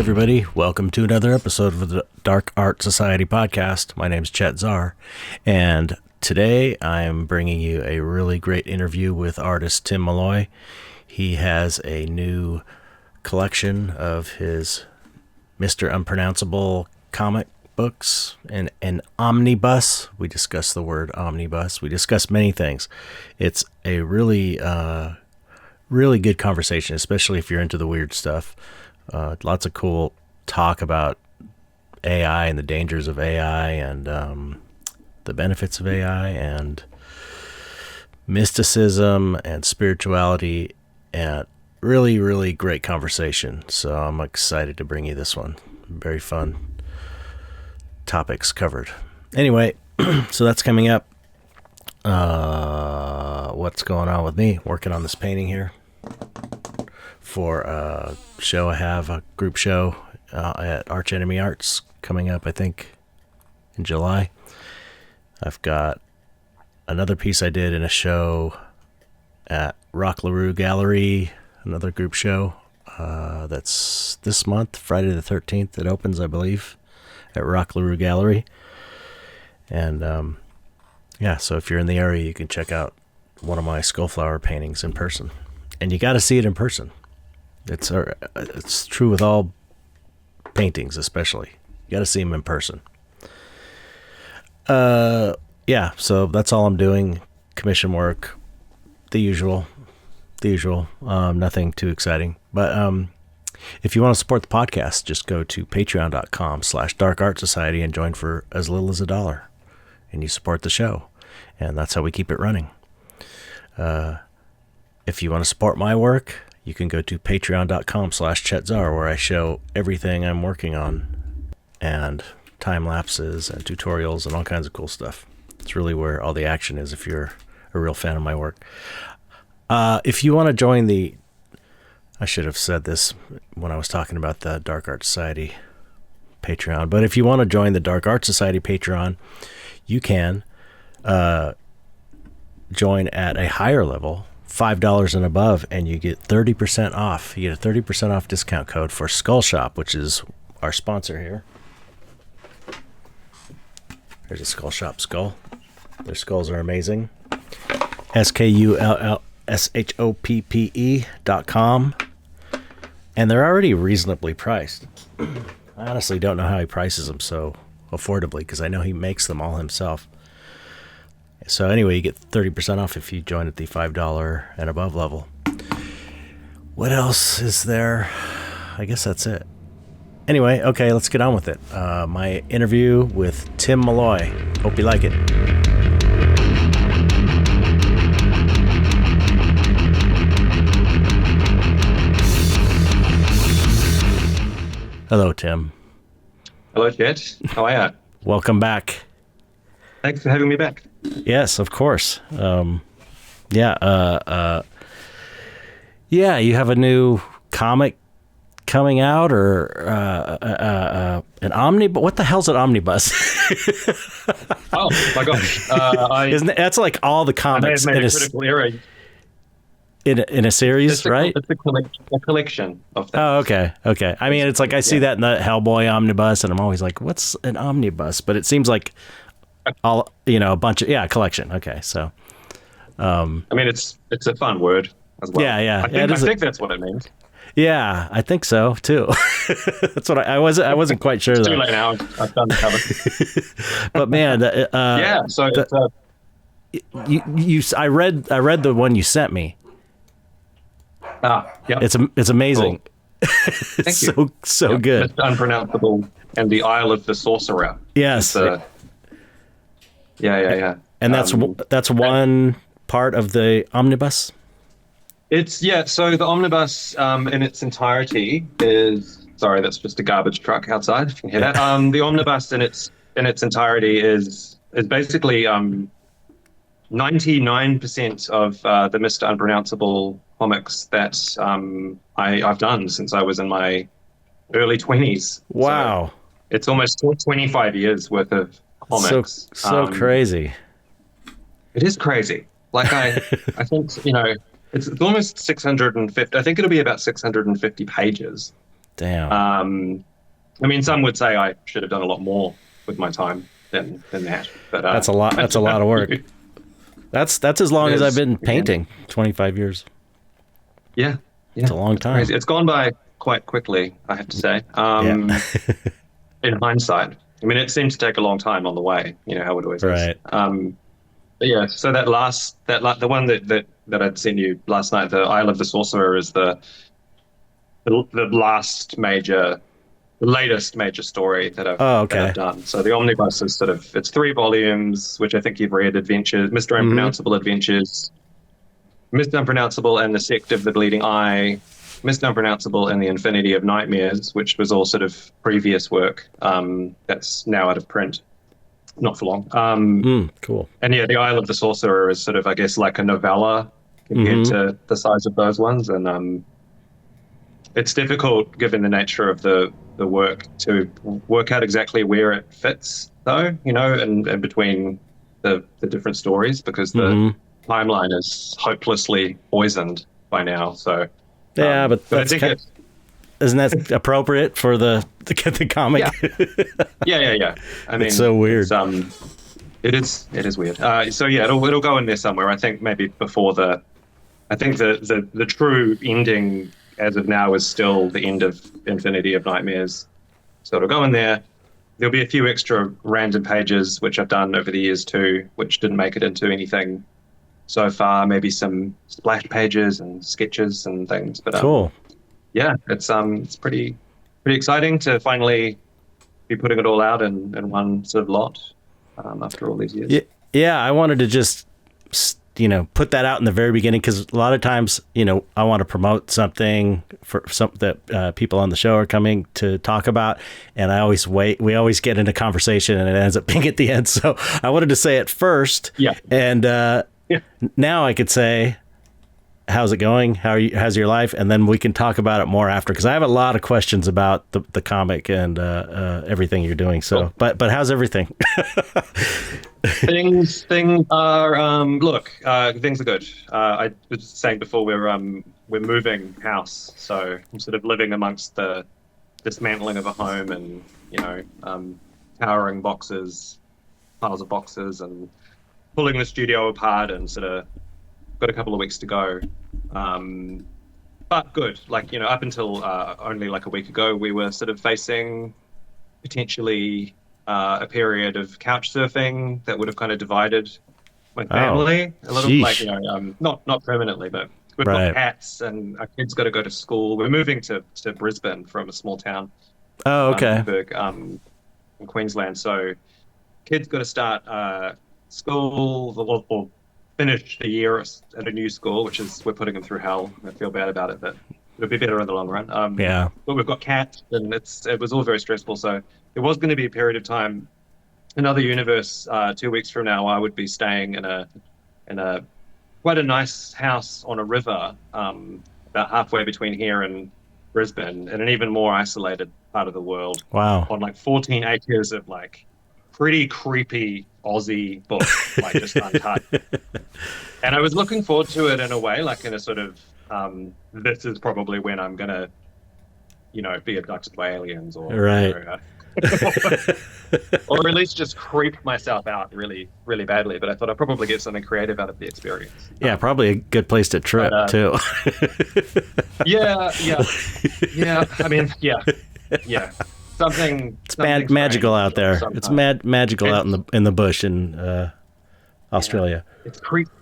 everybody. Welcome to another episode of the Dark Art Society podcast. My name is Chet, and today I'm bringing you a really great interview with artist Tim Molloy. He has a new collection of his Mr. Unpronounceable comic books and an omnibus. We discuss the word omnibus. We discuss many things. It's a really good conversation, especially if you're into the weird stuff. Lots of cool talk about AI and the dangers of AI and the benefits of AI and mysticism and spirituality, and really great conversation. So I'm excited to bring you this one. Very fun topics covered. Anyway, so that's coming up. What's going on with me? Working on this painting here for a show I have, a group show at Arch Enemy Arts coming up, I think, in July. I've got another piece I did in a show at Rock LaRue Gallery, another group show that's this month, Friday the 13th. It opens, I believe, at Rock LaRue Gallery. And so if you're in the area, you can check out one of my skullflower paintings in person. And you got to see it in person. It's true with all paintings, especially. You got to see them in person. So that's all I'm doing. Commission work, the usual. Nothing too exciting. But if you want to support the podcast, just go to patreon.com/darkartsociety and join for as little as $1. And you support the show. And that's how we keep it running. If you want to support my work, you can go to patreon.com/chetzar, where I show everything I'm working on and time lapses and tutorials and all kinds of cool stuff. It's really where all the action is if you're a real fan of my work. If you want to join I should have said this when I was talking about the Dark Art Society Patreon, but if you want to join the Dark Art Society Patreon, you can join at a higher level, $5 and above, and you get 30% off. You get a 30% off discount code for Skull Shop, which is our sponsor here. There's a Skull Shop skull. Their skulls are amazing. SKULLSHOPPE.com. And they're already reasonably priced. I honestly don't know how he prices them so affordably, because I know he makes them all himself. So anyway, you get 30% off if you join at the $5 and above level. What else is there? I guess that's it. Anyway, okay, let's get on with it. My interview with Tim Molloy. Hope you like it. Hello, Tim. Hello, Chet. How are you? Welcome back. Thanks for having me back. Yes, of course. You have a new comic coming out, or an omnibus? What the hell's an omnibus? Oh my gosh! That's like all the comics I made a critical error. In a series, right? It's a collection of things. Oh, okay. I mean, it's like I see that in the Hellboy omnibus, and I'm always like, "What's an omnibus?" But it seems like a bunch of collection. Okay, so I mean, it's a fun word as well. Yeah. I think that's what it means. Yeah, I think so too. That's what I wasn't quite sure. It's too late now. I've done the cover. But man, So I read the one you sent me. Yeah. It's amazing. Cool. It's so good. It's Unpronounceable and the Isle of the Sorcerer. Yes. Yeah. And that's one part of the omnibus. So the omnibus in its entirety is, sorry, that's just a garbage truck outside, if you can hear that. The omnibus in its entirety is basically 99% of the Mr. Unpronounceable comics that I've done since I was in my early 20s. Wow. So it's almost 25 years worth of comics. So crazy. It is crazy. Like I think, it's almost 650. I think it'll be about 650 pages. Damn. I mean, some would say I should have done a lot more with my time than that. But That's a lot. That's a lot of work. That's as long as I've been painting. 25 years. Yeah. It's a long time. Crazy. It's gone by quite quickly, I have to say. In hindsight, I mean, it seemed to take a long time on the way. You know how it always is. But yeah. So the one that I'd sent you last night, the Isle of the Sorcerer, is the latest major story that I've done. So the omnibus is it's 3 volumes, which I think you've read: Adventures, Mr. Unpronounceable Adventures, Mr. Unpronounceable and the Sect of the Bleeding Eye, Mr. Unpronounceable and the Infinity of Nightmares, which was all sort of previous work that's now out of print, not for long. Cool. And yeah, the Isle of the Sorcerer is sort of, I guess, like a novella compared to the size of those ones, and it's difficult, given the nature of the work, to work out exactly where it fits, though, you know, and between the different stories, because the timeline is hopelessly poisoned by now. So yeah, but that's isn't that appropriate for the comic? Yeah. I mean, it's so weird. It is weird. So yeah, it'll go in there somewhere. I think maybe before the true ending as of now is still the end of Infinity of Nightmares. So it'll go in there. There'll be a few extra random pages, which I've done over the years too, which didn't make it into anything so far. Maybe some splash pages and sketches and things. But cool. Yeah, it's pretty exciting to finally be putting it all out in one sort of lot after all these years. Yeah, I wanted to just put that out in the very beginning, because a lot of times, I want to promote something for something that people on the show are coming to talk about, and we always get into conversation and it ends up being at the end. So I wanted to say it first. Yeah. And now I could say, how's it going? How's your life? And then we can talk about it more after, because I have a lot of questions about the comic and everything you're doing. So, cool. but how's everything? Things are things are good. I was saying before, we're moving house, so I'm sort of living amongst the dismantling of a home and towering boxes, piles of boxes, and pulling the studio apart, and sort of got a couple of weeks to go. But good, up until only like a week ago, we were sort of facing potentially a period of couch surfing that would have kind of divided my family a little. Sheesh. Not permanently, but we've got cats and our kids got to go to school. We're moving to Brisbane from a small town. Oh, okay. In Queensland. So kids got to start school or finish the year at a new school, which is, we're putting them through hell. I feel bad about it, but it'll be better in the long run. But we've got cats, and it was all very stressful. So there was going to be a period of time, another universe, 2 weeks from now, I would be staying in a quite a nice house on a river, about halfway between here and Brisbane, in an even more isolated part of the world. Wow. On 14 acres of pretty creepy Aussie book, just untouched. And I was looking forward to it in a way, in a sort of, this is probably when I'm gonna, be abducted by aliens, or right. Or at least just creep myself out really, really badly. But I thought I'd probably get something creative out of the experience. Yeah, probably a good place to trip too. Yeah. I mean, yeah. Something. It's magical out there. It's magical out in the bush in Australia. Yeah.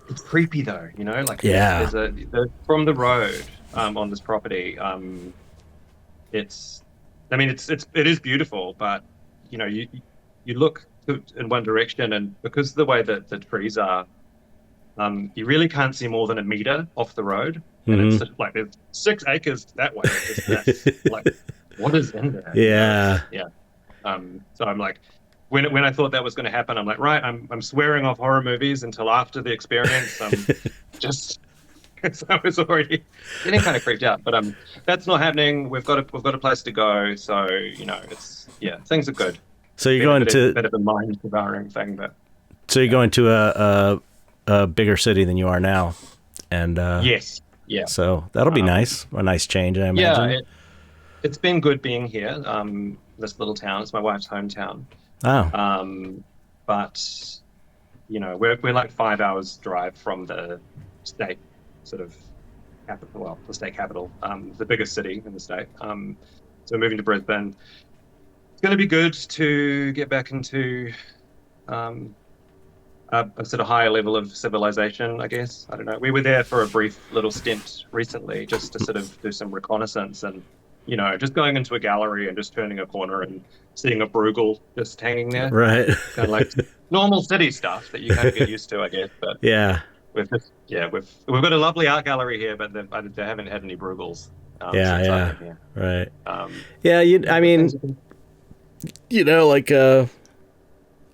It's creepy though, Yeah. From the road on this property. It is beautiful, but you look in one direction, and because of the way that the trees are, you really can't see more than a meter off the road, and it's there's 6 acres that way. It's just what is in there? Yeah. So I'm when I thought that was going to happen, I'm right, I'm swearing off horror movies until after the experience. Just. So I was already getting kind of creeped out, but that's not happening. We've got a place to go, so things are good. So you're going to a bit of a mind devouring thing, but so you're going to a bigger city than you are now, and yes, yeah. So that'll be nice, a nice change, I imagine. Yeah, it's been good being here. This little town, it's my wife's hometown. Oh, But we're like 5 hours drive from the state sort of capital, well, the state capital, the biggest city in the state. So we're moving to Brisbane. It's going to be good to get back into a sort of higher level of civilization, I guess. I don't know. We were there for a brief little stint recently just to sort of do some reconnaissance and, just going into a gallery and just turning a corner and seeing a Bruegel just hanging there. right. Kind of like normal city stuff that you kind of get used to, I guess. But Yeah. we've got a lovely art gallery here, but they haven't had any Bruegels. Yeah. Since I've Yeah. been here. Right. Yeah, I mean, like,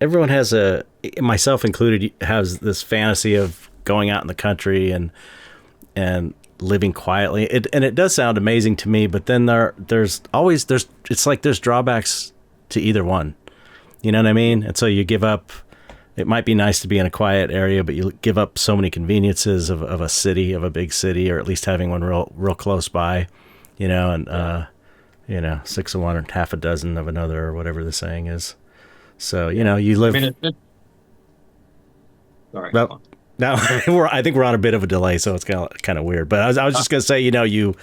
everyone has myself included, has this fantasy of going out in the country and living quietly. It does sound amazing to me, but then there's it's like there's drawbacks to either one. You know what I mean? And so you give up. It might be nice to be in a quiet area, but you give up so many conveniences of a big city, or at least having one real close by. And 6 of one or half a dozen of another, or whatever the saying is. So you live. I mean, sorry. Well, now I think we're on a bit of a delay, so it's kind of weird. But I was just gonna say, you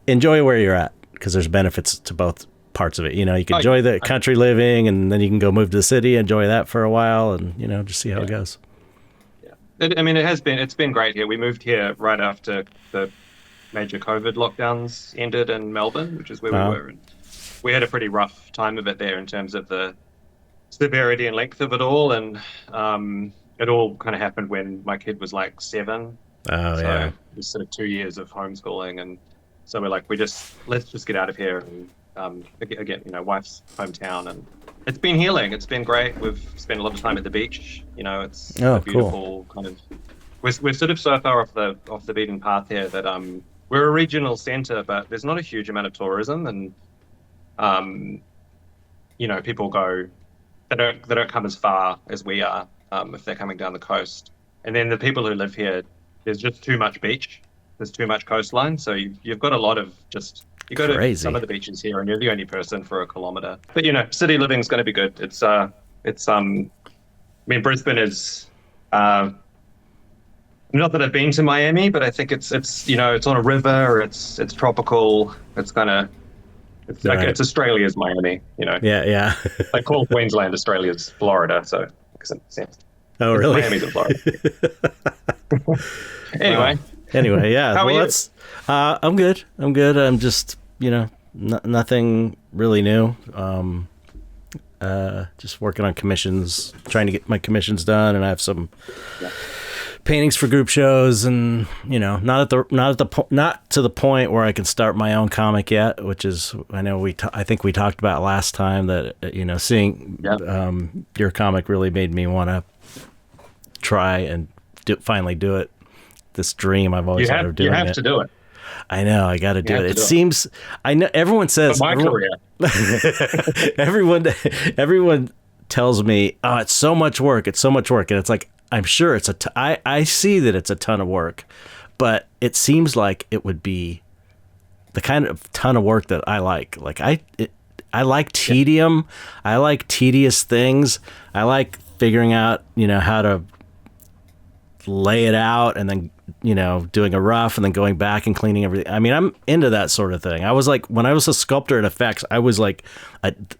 enjoy where you're at, because there's benefits to both parts of it. You can enjoy the country living, and then you can go move to the city, enjoy that for a while, and just see how it goes. Yeah, it's been great here. We moved here right after the major COVID lockdowns ended in Melbourne, which is where we were. And we had a pretty rough time of it there in terms of the severity and length of it all, and it all kind of happened when my kid was like 7. Oh, so yeah. it was sort of 2 years of homeschooling, and so we're like, let's just get out of here, and again, wife's hometown, and it's been healing. It's been great. We've spent a lot of time at the beach. It's a beautiful kind of. We're sort of so far off the beaten path here that we're a regional centre, but there's not a huge amount of tourism, and people go. They don't come as far as we are if they're coming down the coast. And then the people who live here, there's just too much beach. There's too much coastline. So you've got a lot of just, you go to some of the beaches here and you're the only person for a kilometre. But, city living is going to be good. Brisbane is, not that I've been to Miami, but I think it's on a river, it's tropical. It's kind of, it's like it's Australia's Miami, Yeah. They call Queensland Australia's Florida, so it makes sense. Oh, really? Miami's in Florida. Anyway, yeah. How are you? I'm good. I'm just, nothing really new. Just working on commissions, trying to get my commissions done, and I have some paintings for group shows, and not to the point where I can start my own comic yet, which is I think we talked about last time that seeing your comic really made me want to try and finally do it. This dream I've always had of doing it. You have to do it. I know, I got to do it. It seems, I know everyone says, my career. everyone tells me, oh, it's so much work. And it's like, I'm sure I see that it's a ton of work, but it seems like it would be the kind of ton of work that I like. Like I like tedium. I like tedious things. I like figuring out, how to lay it out, and then, doing a rough and then going back and cleaning everything. I mean, I'm into that sort of thing. I was like, when I was a sculptor at effects, I was like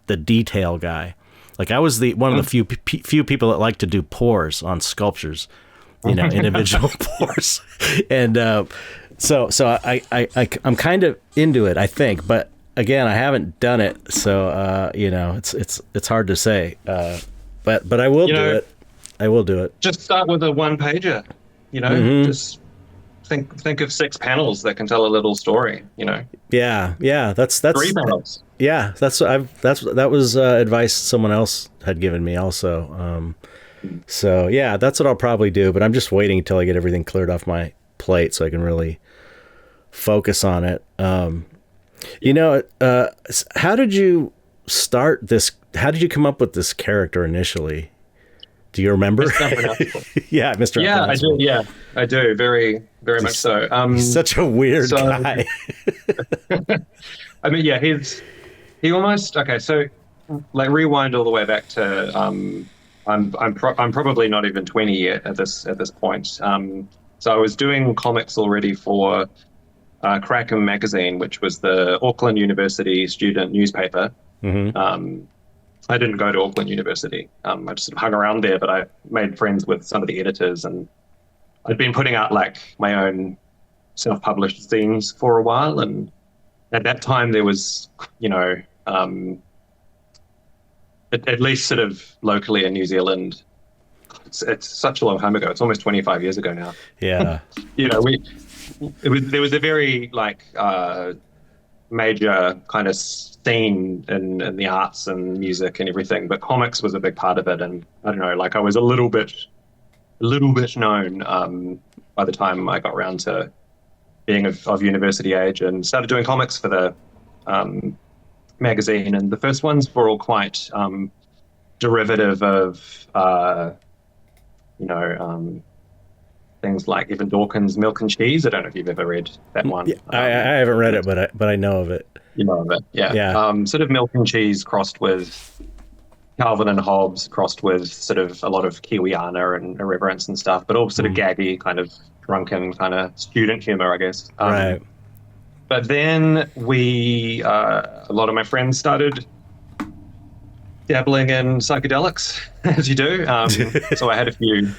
the detail guy. Like I was one of the few people that like to do pores on sculptures, individual pores. And so I'm kind of into it, I think. But again, I haven't done it, so it's hard to say. But I will do it. I will do it. Just start with a one-pager. Just think of 6 panels that can tell a little story. Yeah. That's 3 panels. Yeah, that was advice someone else had given me also. So yeah, that's what I'll probably do. But I'm just waiting until I get everything cleared off my plate so I can really focus on it. How did you start this? How did you come up with this character initially? Do you remember? Mr. Unpronounceable. Yeah, Mr. Yeah, I do. Unpronounceable. Yeah, I do. Very, very much so. He's such a weird guy. I mean, yeah, he almost okay. So, like, rewind all the way back to I'm probably not even 20 yet at this point. So I was doing comics already for Crackham magazine, which was the Auckland University student newspaper. Mm-hmm. I didn't go to Auckland University. I just sort of hung around there, but I made friends with some of the editors, and I'd been putting out like my own self-published zines for a while. And at that time, there was, at least sort of locally in New Zealand, it's such a long time ago. It's almost 25 years ago now. Yeah. There was a very like major kind of scene in the arts and music and everything, but comics was a big part of it. And I don't know, like I was a little bit known by the time I got around to being of university age and started doing comics for the magazine. And the first ones were all quite derivative of things like Evan Dawkins' Milk and Cheese. I don't know if you've ever read that one. Yeah, I haven't read it, but I know of it. You know of it, yeah. Yeah. Sort of Milk and Cheese crossed with Calvin and Hobbes, crossed with sort of a lot of Kiwiana and irreverence and stuff, but all sort of gaggy, kind of drunken, kind of student humor, I guess. Right. But then a lot of my friends started dabbling in psychedelics, as you do. So I had a few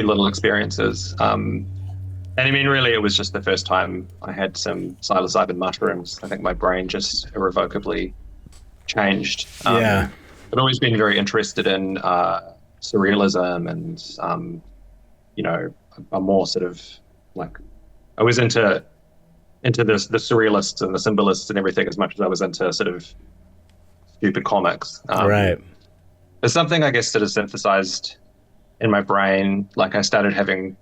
little experiences. And I mean, really, it was just the first time I had some psilocybin mushrooms. I think my brain just irrevocably changed. Yeah. I've always been very interested in surrealism and, a more sort of like, I was into the surrealists and the symbolists and everything as much as I was into sort of stupid comics. Right. There's something, I guess, that is synthesized in my brain. Like I started having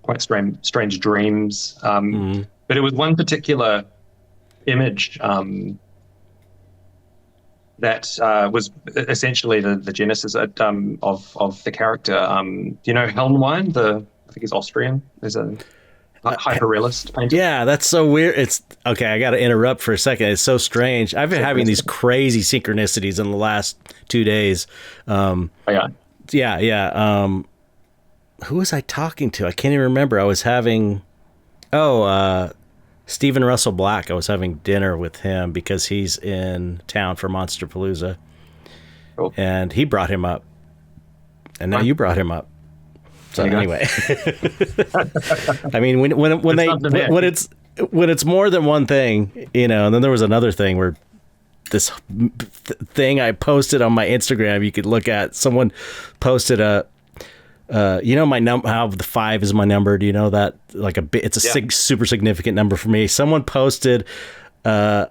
quite strange dreams. But it was one particular image that was essentially the genesis of the character. Do you know Helnwein? I think he's Austrian. There's a hyperrealist painter. Yeah, that's so weird. It's okay. I got to interrupt for a second. It's so strange. I've been having these crazy synchronicities in the last 2 days. Oh, yeah. Yeah. Who was I talking to? I can't even remember. I was having, Stephen Russell Black. I was having dinner with him because he's in town for Monsterpalooza. Cool. And he brought him up. And now you brought him up. So anyway, I mean, when it's more than one thing, and then there was another thing where this thing I posted on my Instagram, you could look at. Someone posted my how the 5 is my number. Do you know that? Like it's a super significant number for me. Someone posted some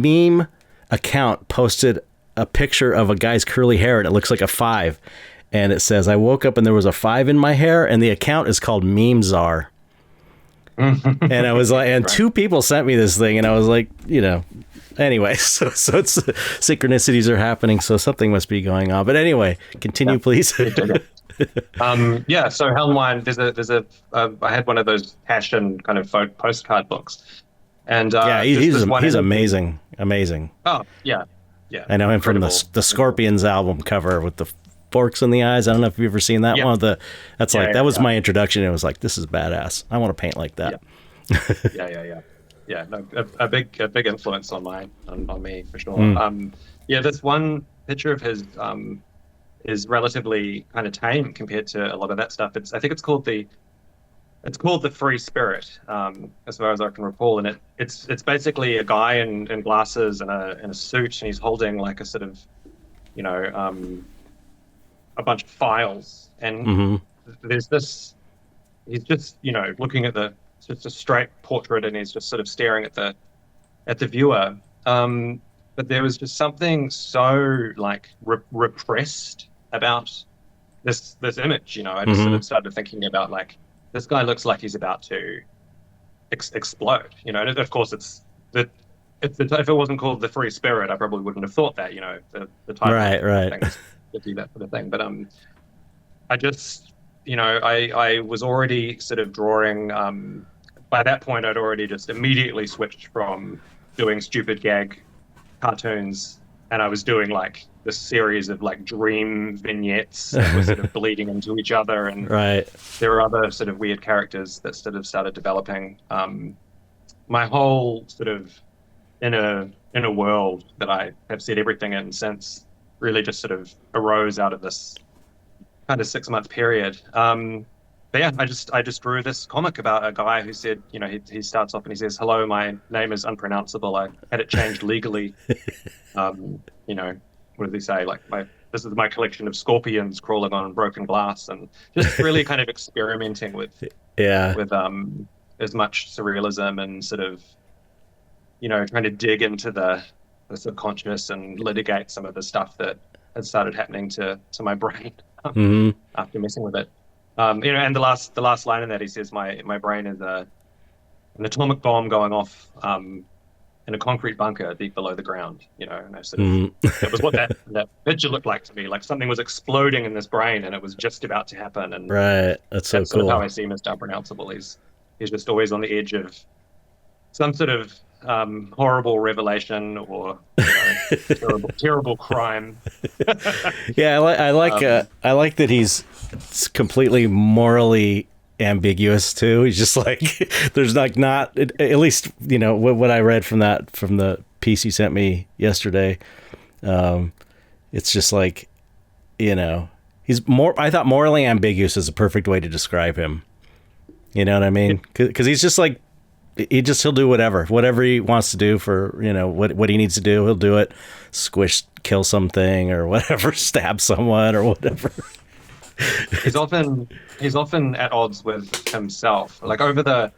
meme account posted a picture of a guy's curly hair and it looks like a 5. And it says, I woke up and there was a 5 in my hair, and the account is called Meme Czar. And I was like, and 2 people sent me this thing, and I was like, anyway, so it's synchronicities are happening, so something must be going on. But anyway, continue, please. So Helnwein, I had one of those passion kind of postcard books. And he's amazing. Oh, yeah. Yeah. I know him from the Scorpions album cover with the forks in the eyes. I don't know if you've ever seen that one. That was my introduction. It was like, this is badass. I want to paint like that. Yeah. No, a big influence on me for sure. This one picture of his is relatively kind of tame compared to a lot of that stuff. I think it's called the Free Spirit, as far as I can recall, and it's basically a guy in glasses and a suit, and he's holding like a sort of, a bunch of files, and there's this. He's just looking at it's just a straight portrait, and he's just sort of staring at the viewer. But there was just something so like repressed about this image. I just sort of started thinking about like, this guy looks like he's about to explode. And of course if it wasn't called the Free Spirit, I probably wouldn't have thought that. The type of right. things. to do that sort of thing. But I just, I was already sort of drawing. By that point, I'd already just immediately switched from doing stupid gag cartoons, and I was doing like this series of like dream vignettes that were sort of bleeding into each other, and Right. there were other sort of weird characters that sort of started developing. My whole sort of inner world that I have said everything in since really just sort of arose out of this kind of 6 month period. But yeah, I just drew this comic about a guy who said, he starts off and he says, "Hello, my name is unpronounceable. I had it changed legally." What does he say? Like, this is my collection of scorpions crawling on broken glass, and just really kind of experimenting with Yeah. as much surrealism and sort of trying to dig into the subconscious and litigate some of the stuff that had started happening to my brain after messing with it. And the last line in that, he says, my brain is an atomic bomb going off in a concrete bunker deep below the ground. And I sort of that was what that picture looked like to me. Like something was exploding in this brain, and it was just about to happen. And Right, that's so that's cool. sort of how I see Mr. Unpronounceable. He's just always on the edge of some sort of horrible revelation or terrible crime. Yeah, I like that he's completely morally ambiguous too. He's just like, there's like not at least what I read from the piece you sent me yesterday. It's just like, he's more. I thought morally ambiguous is a perfect way to describe him. You know what I mean? Because he's just like, he'll do whatever he wants to do for, what he needs to do. He'll do it, kill something or whatever, stab someone or whatever. He's often at odds with himself. Like over the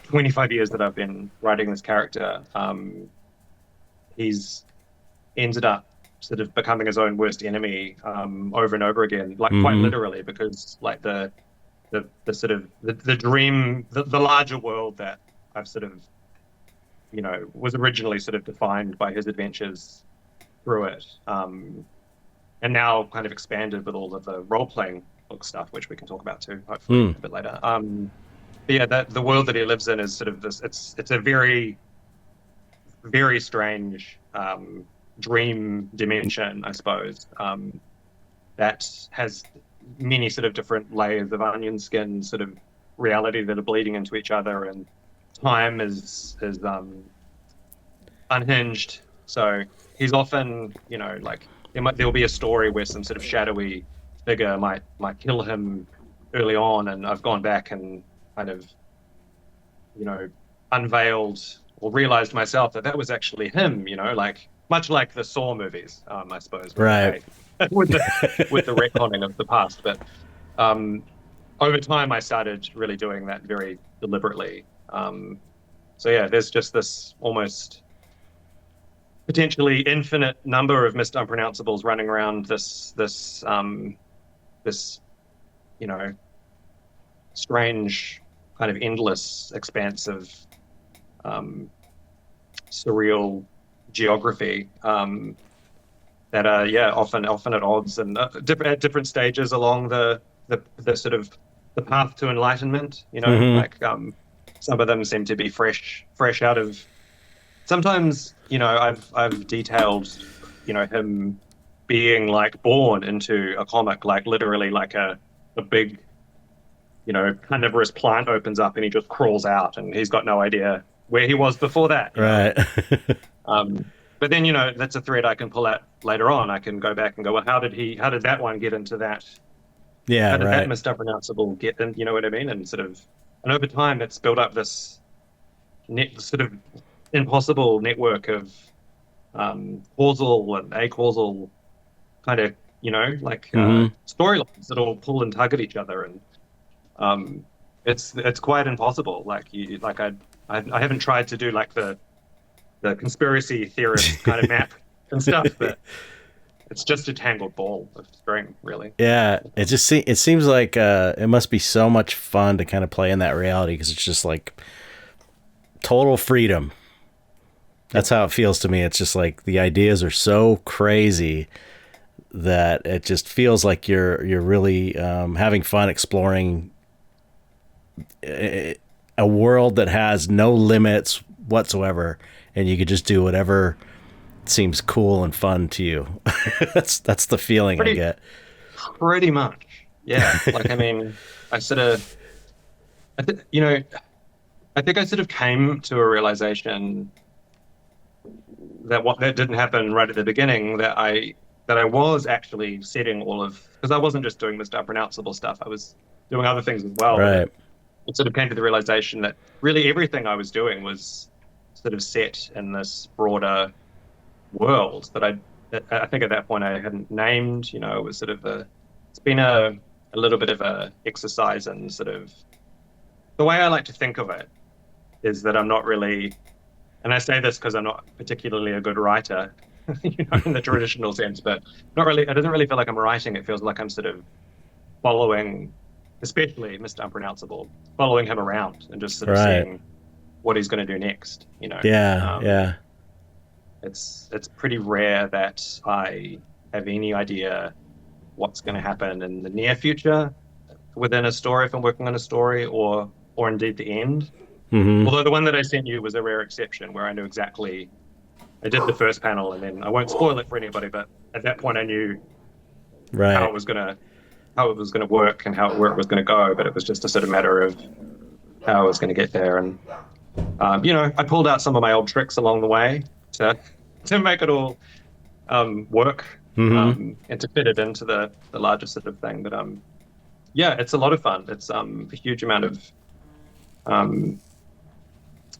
25 years that I've been writing this character, he's ended up sort of becoming his own worst enemy over and over again, like quite literally, because like the sort of the dream, the larger world that I've sort of, was originally sort of defined by his adventures through it, and now kind of expanded with all of the role-playing book stuff, which we can talk about too, hopefully a bit later. But yeah, the world that he lives in is sort of this. It's a very, very strange dream dimension, I suppose, that has many sort of different layers of onion skin sort of reality that are bleeding into each other, and time is unhinged. So he's often, like there'll be a story where some sort of shadowy figure might kill him early on, and I've gone back and kind of unveiled or realized myself that was actually him, like much like the Saw movies, I suppose, right? with the retconning of the past. But over time, I started really doing that very deliberately. So yeah, there's just this almost potentially infinite number of Mr. Unpronounceables running around this strange kind of endless expanse of surreal geography that are often at odds and at different stages along the sort of the path to enlightenment. Like some of them seem to be fresh out of. Sometimes I've detailed him being like born into a comic, like literally like a big carnivorous plant opens up and he just crawls out and he's got no idea where he was before that. Right. But then, that's a thread I can pull out later on. I can go back and go, well, how did that one get into that? Yeah. How did that Mr. Unpronounceable get in? You know what I mean? And over time, it's built up this sort of impossible network of causal and acausal kind of, storylines that all pull and tug at each other. And it's quite impossible. I haven't tried to do like the conspiracy theorist kind of map and stuff, but it's just a tangled ball of string, really. Yeah, it seems like it must be so much fun to kind of play in that reality, because it's just like total freedom. That's how it feels to me. It's just like the ideas are so crazy that it just feels like you're really having fun exploring a world that has no limits whatsoever, and you could just do whatever seems cool and fun to you. That's the feeling I get. Pretty much, yeah. Like, I mean, I sort of, I think I sort of came to a realization that that didn't happen right at the beginning, that I was actually setting all of, because I wasn't just doing Mr. Unpronounceable stuff, I was doing other things as well. Right. It sort of came to the realization that really everything I was doing was sort of set in this broader world that I think at that point I hadn't named. You know, it was sort of it's been a little bit of a exercise in sort of, the way I like to think of it is that I'm not really, and I say this because I'm not particularly a good writer, in the traditional sense, but not really. It doesn't really feel like I'm writing. It feels like I'm sort of following, especially Mr. Unpronounceable, following him around and just sort of seeing what he's going to do next. Yeah. It's pretty rare that I have any idea what's going to happen in the near future within a story, if I'm working on a story, or indeed the end. Mm-hmm. Although the one that I sent you was a rare exception, where I knew exactly. I did the first panel, and then I won't spoil it for anybody, but at that point I knew how it was gonna work and where it was gonna go. But it was just a sort of matter of how I was gonna get there. And I pulled out some of my old tricks along the way to make it all work, and to fit it into the larger sort of thing. But it's a lot of fun. It's a huge amount of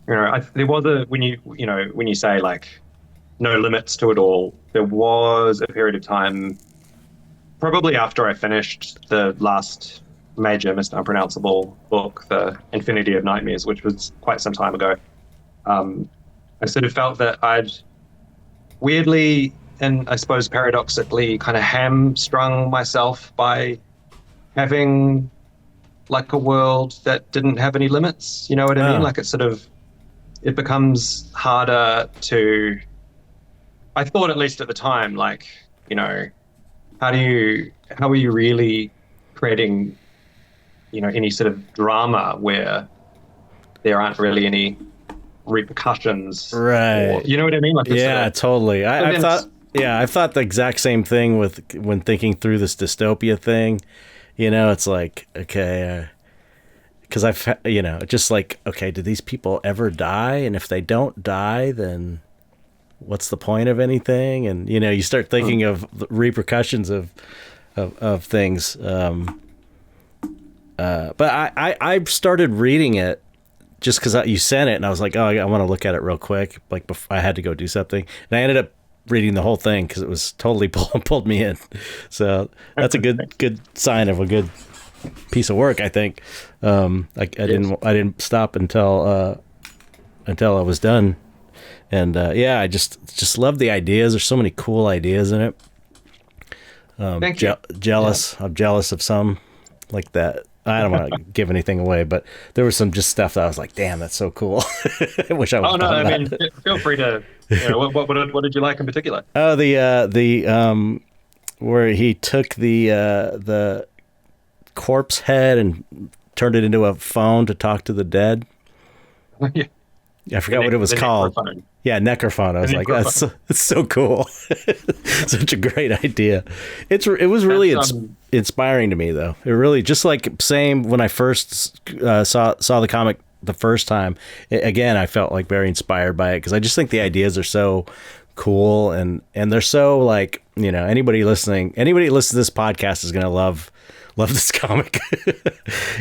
there was when you say like no limits to it all, there was a period of time, probably after I finished the last major Mr. Unpronounceable book, The Infinity of Nightmares, which was quite some time ago. I sort of felt that I'd weirdly, and I suppose paradoxically, kind of hamstrung myself by having like a world that didn't have any limits. You know what I mean? Like it becomes harder to, I thought, at least at the time, like, how are you really creating, any sort of drama where there aren't really any repercussions, right? Or, you know what I mean? Like, totally. I thought the exact same thing when thinking through this dystopia thing. It's like, okay, because just like, okay, do these people ever die? And if they don't die, then what's the point of anything? And you start thinking of the repercussions of things. But I started reading it just because you sent it, and I was like, oh, I want to look at it real quick. Like, I had to go do something, and I ended up reading the whole thing because it was totally pulled me in. So that's a good sign of a good piece of work, I think. I didn't stop until I was done, and I just love the ideas. There's so many cool ideas in it. Thank you. Jealous. Yeah. I'm jealous of some like that. I don't want to give anything away, but there was some just stuff that I was like, "Damn, that's so cool." I wish I was. Oh no! I mean, feel free to. What did you like in particular? Oh, the where he took the corpse head and turned it into a phone to talk to the dead. Yeah. I forgot what it was called. Necrophone. Yeah, Necrophone. I was like, it's so cool. Such a great idea. It was really inspiring to me, though. It really, just like same when I first saw the comic the first time. Again, I felt like very inspired by it because I just think the ideas are so cool and they're so like, anybody listening to this podcast is gonna love this comic,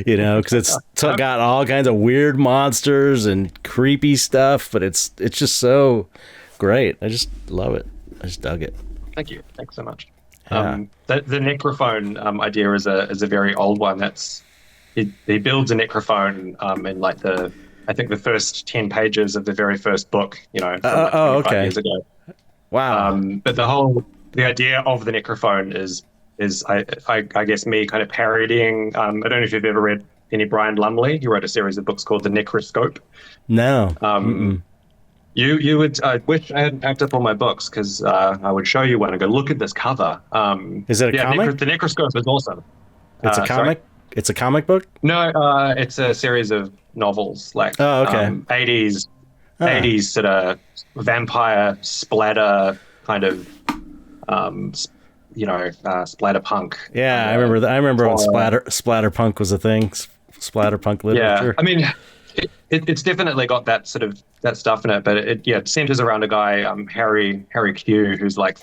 because it's got all kinds of weird monsters and creepy stuff, but it's just so great. I just love it. I just dug it. Thank you. Thanks so much. Yeah. The necrophone idea is a very old one. He builds a necrophone in like I think the first 10 pages of the very first book, from 25 years ago. Wow. But the idea of the necrophone is I guess me kind of parodying. I don't know if you've ever read any Brian Lumley. He wrote a series of books called The Necroscope. No. You would. I wish I hadn't packed up all my books because I would show you one and go, look at this cover. Is it a comic? The Necroscope is awesome. It's a Sorry? comic. It's a comic book. No, it's a series of novels, like Oh, okay. 80s Ah. 80s sort of vampire splatter kind of splatter punk. Yeah, I remember that. I remember when horror. splatterpunk was a thing. Splatterpunk Yeah, literature. I mean, it's definitely got that sort of that stuff in it, but it centers around a guy, Harry Q, who's like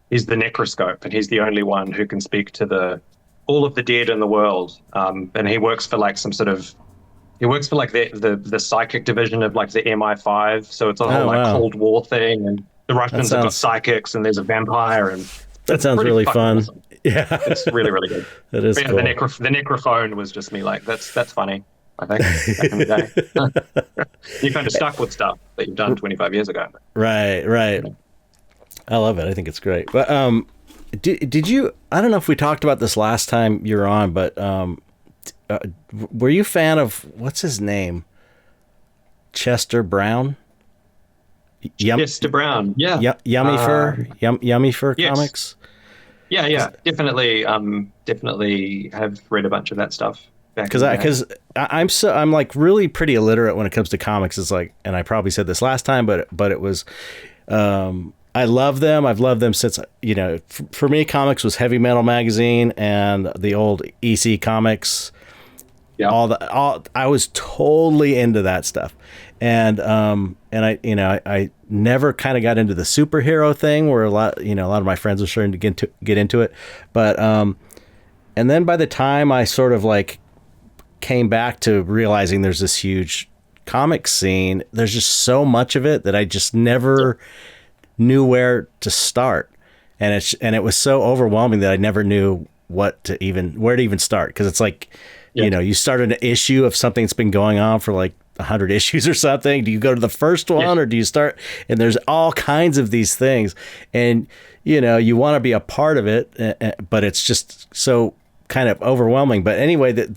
he's the necroscope, and he's the only one who can speak to all of the dead in the world. And he works for like the psychic division of like the MI5. So it's a whole Oh, like wow. Cold War thing, and the Russians have got sounds- psychics, and there's a vampire, and That sounds pretty really fucking fun. awesome. Yeah, It's really, really good. that is But yeah, cool. the Necrophone was just me like, that's funny, I think, back in the day. You're kind of stuck with stuff that you've done 25 years ago. Right. I love it. I think it's great. But did you? I don't know if we talked about this last time you were on, but were you a fan of what's his name? Chester Brown. Chester Brown, yeah. Yummy Fur. Yummy Fur yes. comics. Yeah, definitely have read a bunch of that stuff. Because I'm like really pretty illiterate when it comes to comics. It's like, and I probably said this last time, but it was, I love them. I've loved them since, for me, comics was Heavy Metal Magazine and the old EC comics. Yeah. I was totally into that stuff. And I never kind of got into the superhero thing where a lot of my friends were starting to get into it. But, and then by the time I sort of like came back to realizing there's this huge comic scene, there's just so much of it that I just never knew where to start. And it was so overwhelming that I never knew where to even start. Cause it's like, you start an issue of something that's been going on for like 100 issues or something. Do you go to the first one or do you start? And there's all kinds of these things, and you want to be a part of it, but it's just so kind of overwhelming. But anyway,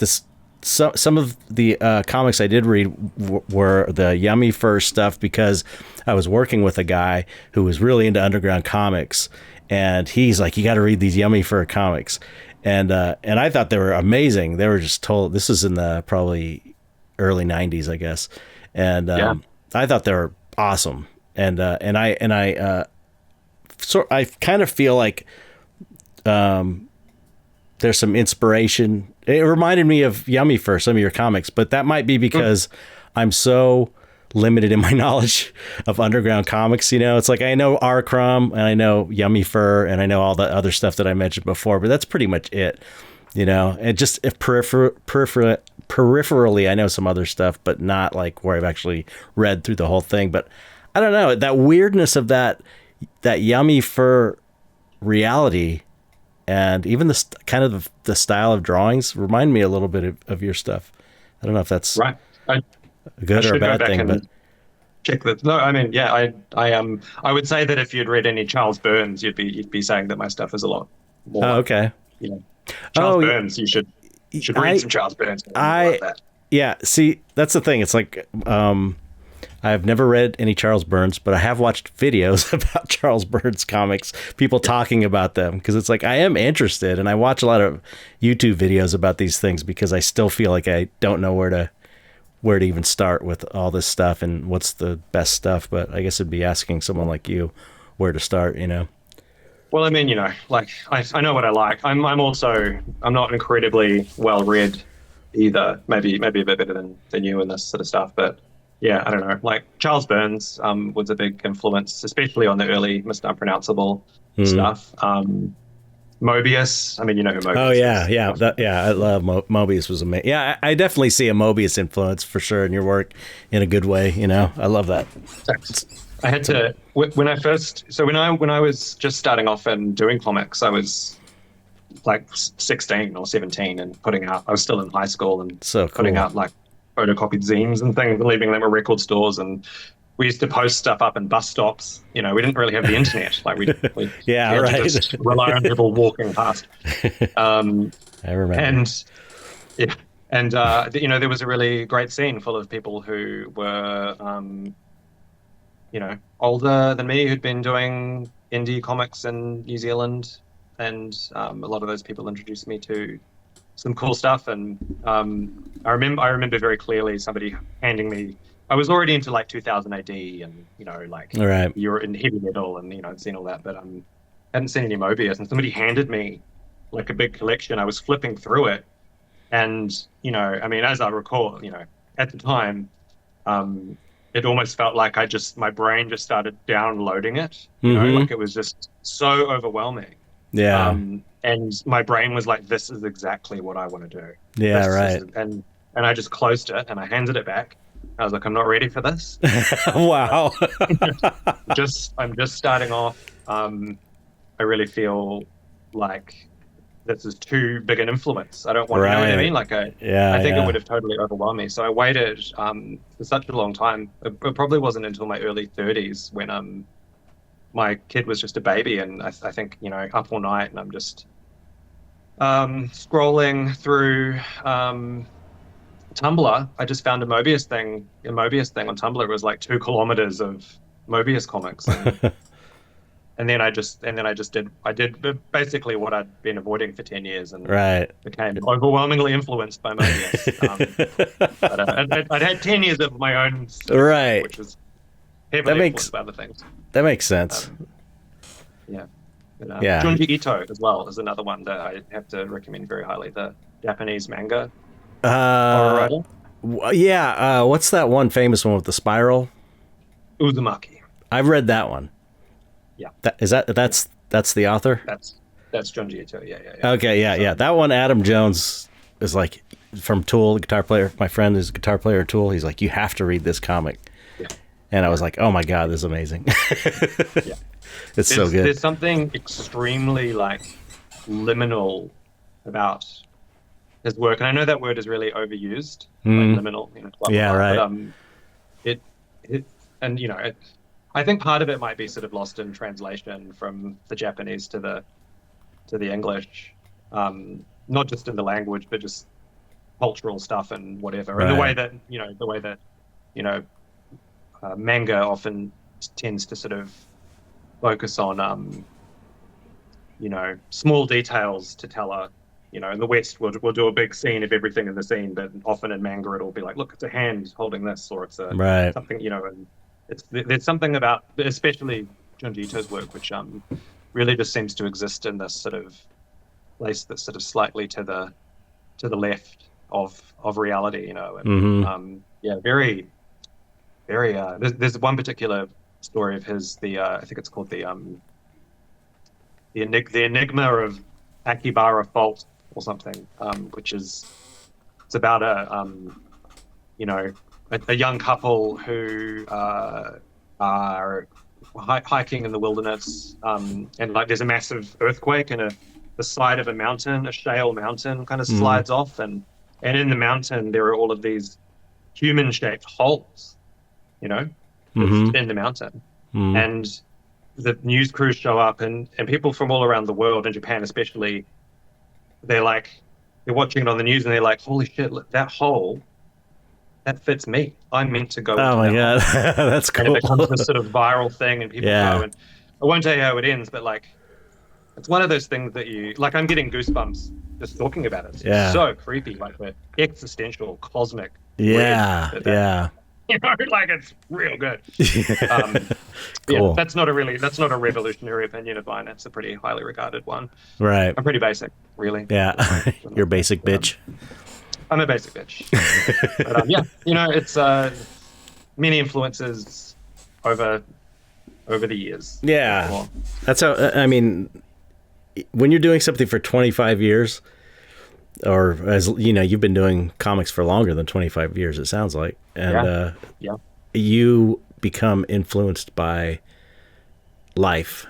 some of the comics I did read were the Yummy Fur stuff, because I was working with a guy who was really into underground comics, and he's like, you got to read these Yummy Fur comics. And I thought they were amazing. They were just told, this is in the probably early 90s, I guess. And I thought they were awesome. And I kind of feel like there's some inspiration. It reminded me of Yummy Fur, some of your comics, but that might be because I'm so limited in my knowledge of underground comics. It's like I know R. Crumb and I know Yummy Fur and I know all the other stuff that I mentioned before, but that's pretty much it. And just if peripherally, I know some other stuff, but not like where I've actually read through the whole thing. But I don't know, that weirdness of that Yummy Fur reality, and even the kind of the style of drawings remind me a little bit of your stuff. I don't know if that's right. a good or a bad thing, but check that. No, I mean, yeah, I would say that if you'd read any Charles Burns, you'd be saying that my stuff is a lot more. Oh, okay. Charles Burns, you should read some Charles Burns. Yeah, see, that's the thing. It's like, I've never read any Charles Burns, but I have watched videos about Charles Burns comics, people talking about them, because it's like I am interested, and I watch a lot of YouTube videos about these things because I still feel like I don't know where to even start with all this stuff and what's the best stuff. But I guess it'd be asking someone like you where to start, Well, I mean, like I know what I like. I'm not incredibly well read either. Maybe a bit better than you in this sort of stuff, but yeah, I don't know. Like Charles Burns was a big influence, especially on the early Mr. Unpronounceable stuff. Mobius. I mean, you know who Mobius is. I love Mobius. Was amazing. Yeah, I definitely see a Mobius influence for sure in your work in a good way. I love that. I had to when I was just starting off and doing comics, I was like 16 or 17 and I was still in high school and so cool. Putting out like photocopied zines and things and leaving them at record stores, and we used to post stuff up in bus stops. We didn't really have the internet. Like we had to just rely on people walking past. I remember. And there was a really great scene full of people who were older than me who'd been doing indie comics in New Zealand, and a lot of those people introduced me to some cool stuff. And I remember very clearly somebody handing me. I was already into like 2000 AD, and like All right. you're in heavy metal, and I'd seen all that, but hadn't seen any Mobius. And somebody handed me like a big collection. I was flipping through it, and I mean, as I recall, at the time, it almost felt like my brain just started downloading it. Mm-hmm. Like it was just so overwhelming. Yeah. And my brain was like, "This is exactly what I want to do." Yeah. Right. And I just closed it and I handed it back. I was like, "I'm not ready for this." Wow. I'm just starting off. I really feel like this is too big an influence. I don't want, you know what I mean? Like I think it would have totally overwhelmed me. So I waited for such a long time. It probably wasn't until my early 30s when my kid was just a baby, and I think up all night, and I'm just scrolling through Tumblr. I just found a Mobius thing on Tumblr. It was like 2 kilometers of Mobius comics. And then I did basically what I'd been avoiding for 10 years, and became overwhelmingly influenced by Mobius. But I'd had 10 years of my own stuff, which was heavily influenced by other things. That makes sense. Yeah. Junji Ito as well is another one that I have to recommend very highly. The Japanese manga horror writer. Yeah. What's that one famous one with the spiral? Uzumaki. I've read that one. Yeah. That's the author? That's Junji Ito. Yeah. Okay, yeah. That one, Adam Jones is like from Tool, the guitar player. My friend is a guitar player at Tool. He's like, you have to read this comic. Yeah. And I was like, oh my God, this is amazing. Yeah. It's so good. There's something extremely like liminal about his work. And I know that word is really overused, like liminal. Yeah, right. But I think part of it might be sort of lost in translation from the Japanese to the English, not just in the language, but just cultural stuff and whatever. Right. And the way that manga often tends to sort of focus on small details to tell in the West we'll do a big scene of everything in the scene, but often in manga it'll be like, look, it's a hand holding this, or it's something, and there's something about, especially Junji Ito's work, which really just seems to exist in this sort of place that's sort of slightly to the left of reality, and very, very. There's one particular story of his, I think it's called the Enigma of Akibara Fault or something, which it's about a young couple who are hiking in the wilderness, and like there's a massive earthquake, and the side of a mountain, a shale mountain, kind of slides off, and in the mountain there are all of these human-shaped holes, in the mountain, and the news crews show up, and people from all around the world, in Japan especially, they're watching it on the news, and they're like, holy shit, look, that hole, that fits me. I'm meant to go. Oh my God. That's cool. And it becomes this sort of viral thing, and people go, and I won't tell you how it ends, but like, it's one of those things that I'm getting goosebumps just talking about it. It's so creepy, like the existential, cosmic. Yeah. Like it's real good. Cool. That's not a revolutionary opinion of mine. It's a pretty highly regarded one. Right. I'm pretty basic, really. Yeah. You're basic bitch. I'm a basic bitch. But, it's many influences over the years. Yeah. That's how, I mean, when you're doing something for 25 years, or as you've been doing comics for longer than 25 years, it sounds like. And you become influenced by life,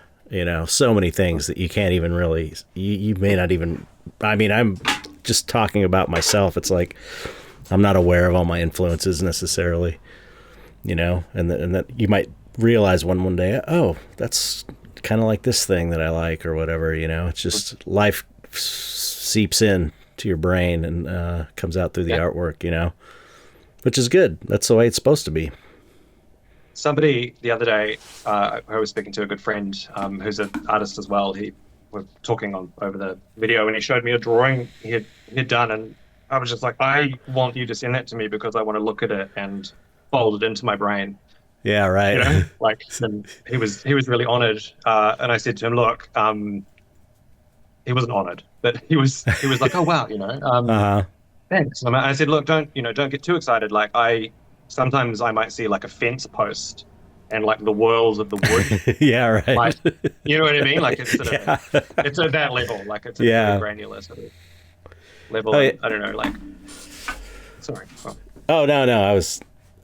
so many things that you can't even really, you may not even, I mean, I'm just talking about myself. It's like, I'm not aware of all my influences necessarily, and that you might realize one day, oh, that's kind of like this thing that I like or whatever, it's just life seeps in to your brain and comes out through the artwork, which is good. That's the way it's supposed to be. somebody the other day, I was speaking to a good friend who's an artist as well. He were talking on over the video, and he showed me a drawing he'd done, and I was just like, I want you to send that to me because I want to look at it and fold it into my brain. Yeah, right. You know, like, and he was really honored. And I said to him, look, he wasn't honored, but he was like, oh wow, thanks. And I said, look, don't get too excited. Like, sometimes I might see like a fence post and like the whorls of the wood. Yeah, right. Like, you know what I mean? Like, it's sort of, it's at that level. Like, it's a very granular sort of level. Oh, yeah. I don't know, like, sorry. Oh, no.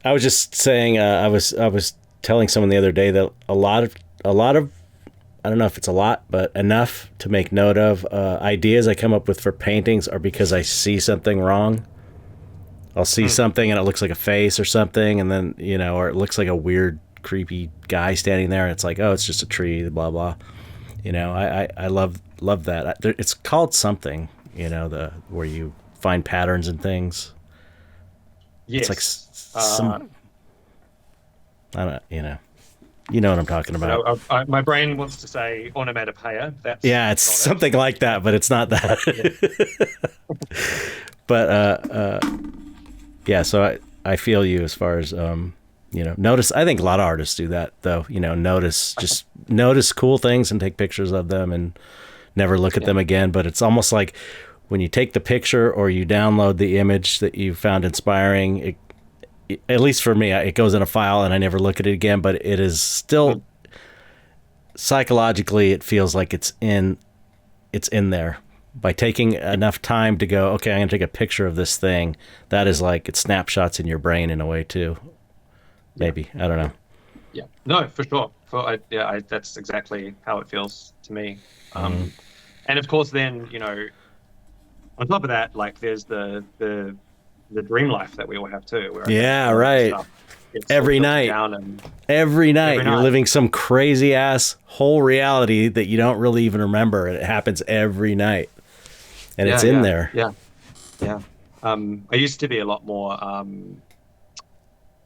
I was just saying, I was telling someone the other day that a lot of, I don't know if it's a lot, but enough to make note of ideas I come up with for paintings are because I see something wrong. I'll see something and it looks like a face or something, and then, or it looks like a weird, creepy guy standing there, and it's like, oh, it's just a tree, blah, blah. I love that. It's called something, where you find patterns and things. Yes. It's like I don't, you know what I'm talking about. My brain wants to say onomatopoeia. It's something like that, but it's not that. But so I feel you as far as notice. I think a lot of artists do that, though. Notice cool things and take pictures of them and never look at them again. But it's almost like when you take the picture or you download the image that you found inspiring, at least for me, it goes in a file and I never look at it again, but it is still psychologically, it feels like it's in there. By taking enough time to go, okay, I'm going to take a picture of this thing, that is like, it snapshots in your brain in a way too. Maybe. I don't know. Yeah. No, for sure. That's exactly how it feels to me. And of course then, on top of that, like, there's the dream life that we all have too. Where right. Every night you're living some crazy ass whole reality that you don't really even remember, and it happens every night, and it's in there. I used to be a lot more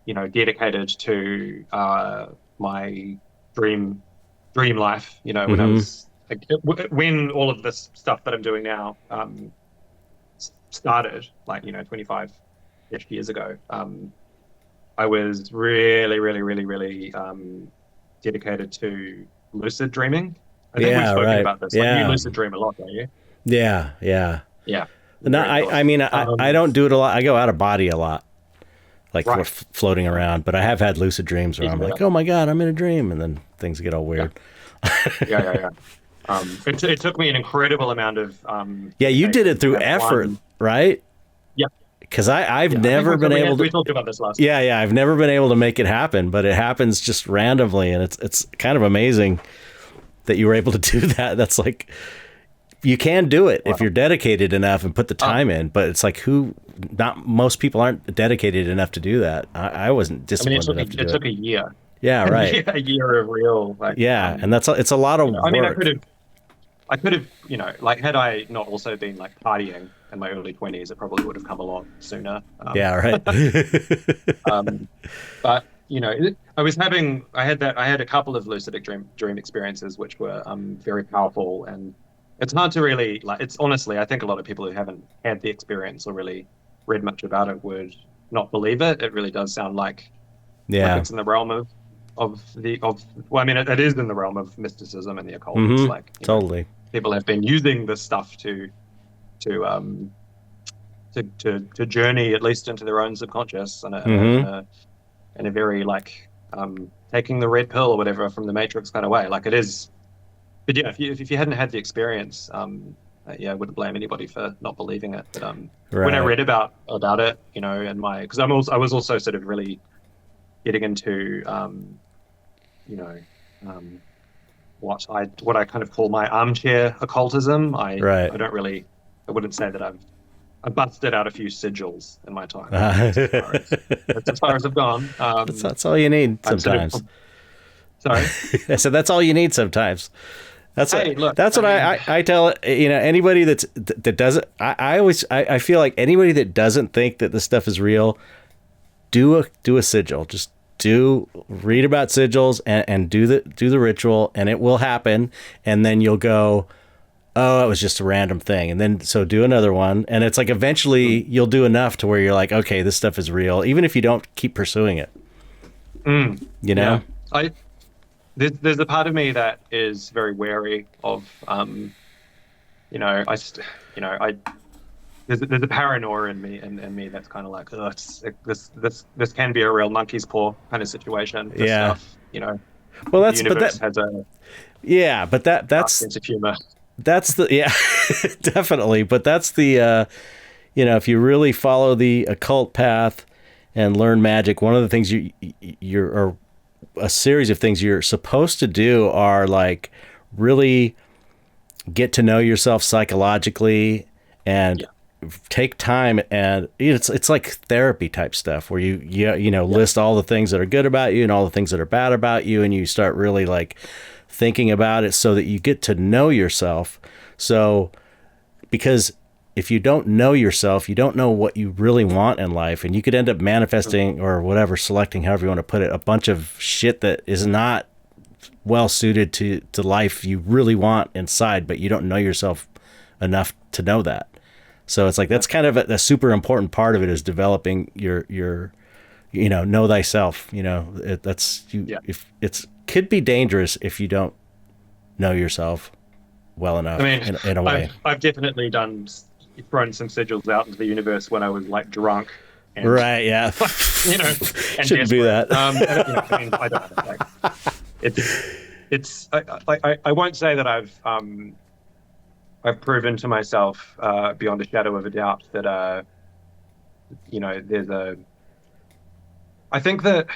dedicated to my dream life, when I was when all of this stuff that I'm doing now started, like 25-ish years ago. I was really, really, really, really dedicated to lucid dreaming. I think we've spoken about this. Like, you lucid dream a lot, don't you? Yeah. No, cool. I don't do it a lot. I go out of body a lot, like we're floating around. But I have had lucid dreams where I'm like, oh my god, I'm in a dream, and then things get all weird. Yeah. It took me an incredible amount of you did it through effort, right? Yeah. Because I've never been able to. We talked about this last. Yeah. I've never been able to make it happen, but it happens just randomly, and it's kind of amazing that you were able to do that. That's like, you can do it if you're dedicated enough and put the time in, but it's like, not most people aren't dedicated enough to do that. I wasn't disciplined enough to do it. It took a year. Yeah, right. A year of real. And it's a lot of work. I mean, I could have, like, had I not also been like partying in my early 20s, it probably would have come along sooner. Right. But I had a couple of lucid dream experiences which were very powerful, and it's hard to really, like, it's honestly, I think a lot of people who haven't had the experience or really read much about it would not believe it. It really does sound like it's in the realm of it is in the realm of mysticism and the occult. It's like, totally. People have been using this stuff to journey at least into their own subconscious in a very, like, taking the red pill or whatever from the Matrix kind of way. Like, it is. But yeah, if you hadn't had the experience, I wouldn't blame anybody for not believing it. But when I read about it, and because I was also sort of really getting into what I kind of call my armchair occultism. I wouldn't say that I've busted out a few sigils in my time. That's as far as I've gone. That's all you need sometimes. Sorry? I said that's all you need sometimes. That's what I tell anybody that doesn't. I feel like anybody that doesn't think that this stuff is real, do a sigil. Just read about sigils and do the ritual, and it will happen. And then you'll go, oh, it was just a random thing. And then, so do another one. And it's like, eventually you'll do enough to where you're like, okay, this stuff is real, even if you don't keep pursuing it. You know? Yeah. There's a part of me that is very wary of, there's a paranoia in me that's kind of like, oh, this can be a real monkey's paw kind of situation. This stuff, Well, the universe has a that's sense of humor. That's definitely. But that's the, if you really follow the occult path and learn magic, one of the things or a series of things you're supposed to do are like really get to know yourself psychologically and take time, and it's like therapy type stuff where you list all the things that are good about you and all the things that are bad about you, and you start really like thinking about it so that you get to know yourself. So because if you don't know yourself, you don't know what you really want in life, and you could end up manifesting or whatever, selecting, however you want to put it, a bunch of shit that is not well suited to life you really want inside, but you don't know yourself enough to know that. So it's like, that's kind of a super important part of it, is developing your know thyself. If it's could be dangerous if you don't know yourself well enough. I mean, in a way, I've definitely thrown some sigils out into the universe when I was like drunk. And, right. Yeah. and shouldn't do that. I don't know. Like, I won't say that I've proven to myself beyond a shadow of a doubt that I think that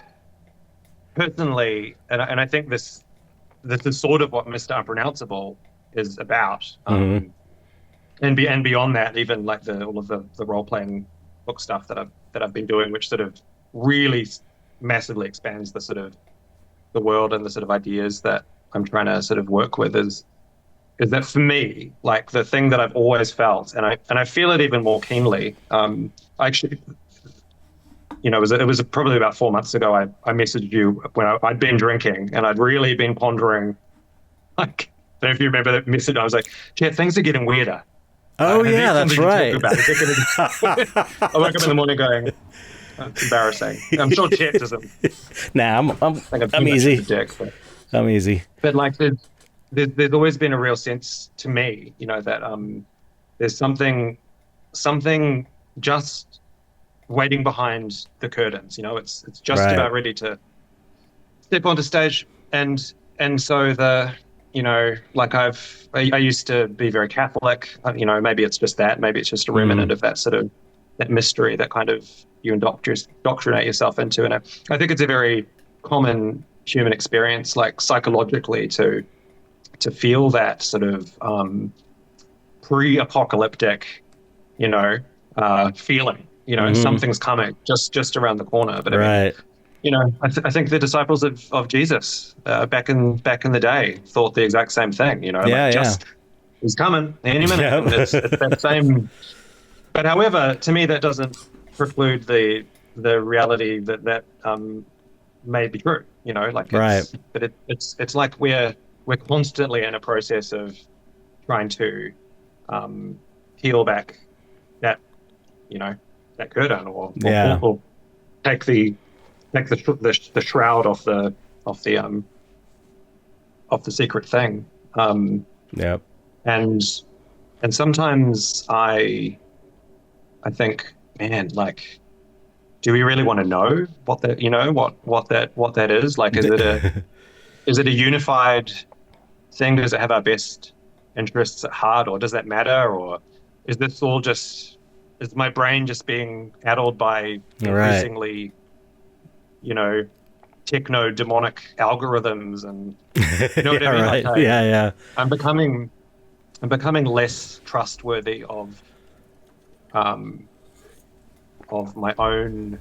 personally, and I think this is sort of what Mr. Unpronounceable is about. And beyond that, even like all of the role playing book stuff that I've been doing, which sort of really massively expands the sort of the world and the sort of ideas that I'm trying to sort of work with, is that for me, like the thing that I've always felt, and I feel it even more keenly. Actually, it was probably about 4 months ago. I messaged you when I'd been drinking and I'd really been pondering. Like, I don't know if you remember that message. I was like, Chet, things are getting weirder. Oh yeah, that's right. I woke up in the morning going, it's embarrassing. I'm sure Chet doesn't. Nah, I'm easy. I'm easy. But like, there's always been a real sense to me, that there's something just waiting behind the curtains. It's just about ready to step onto stage, and so like I used to be very Catholic. Maybe it's just that. Maybe it's just a remnant of that sort of that mystery that kind of you indoctrinate yourself into. And I think it's a very common human experience, like psychologically, to feel that sort of pre-apocalyptic, feeling. Something's coming just around the corner. But right. I think the disciples of Jesus back in the day thought the exact same thing. He's coming any minute. Yeah. It's that same. But however, to me, that doesn't preclude the reality that may be true. But it's like we're constantly in a process of trying to peel back that that curtain or take the shroud off the secret thing. Yep. And sometimes I think, man, like, do we really want to know what that is? Like, is it a unified thing? Does it have our best interests at heart, or does that matter? Or is this all is my brain just being addled by increasingly, techno demonic algorithms and what I mean? Right. Like I'm becoming less trustworthy of my own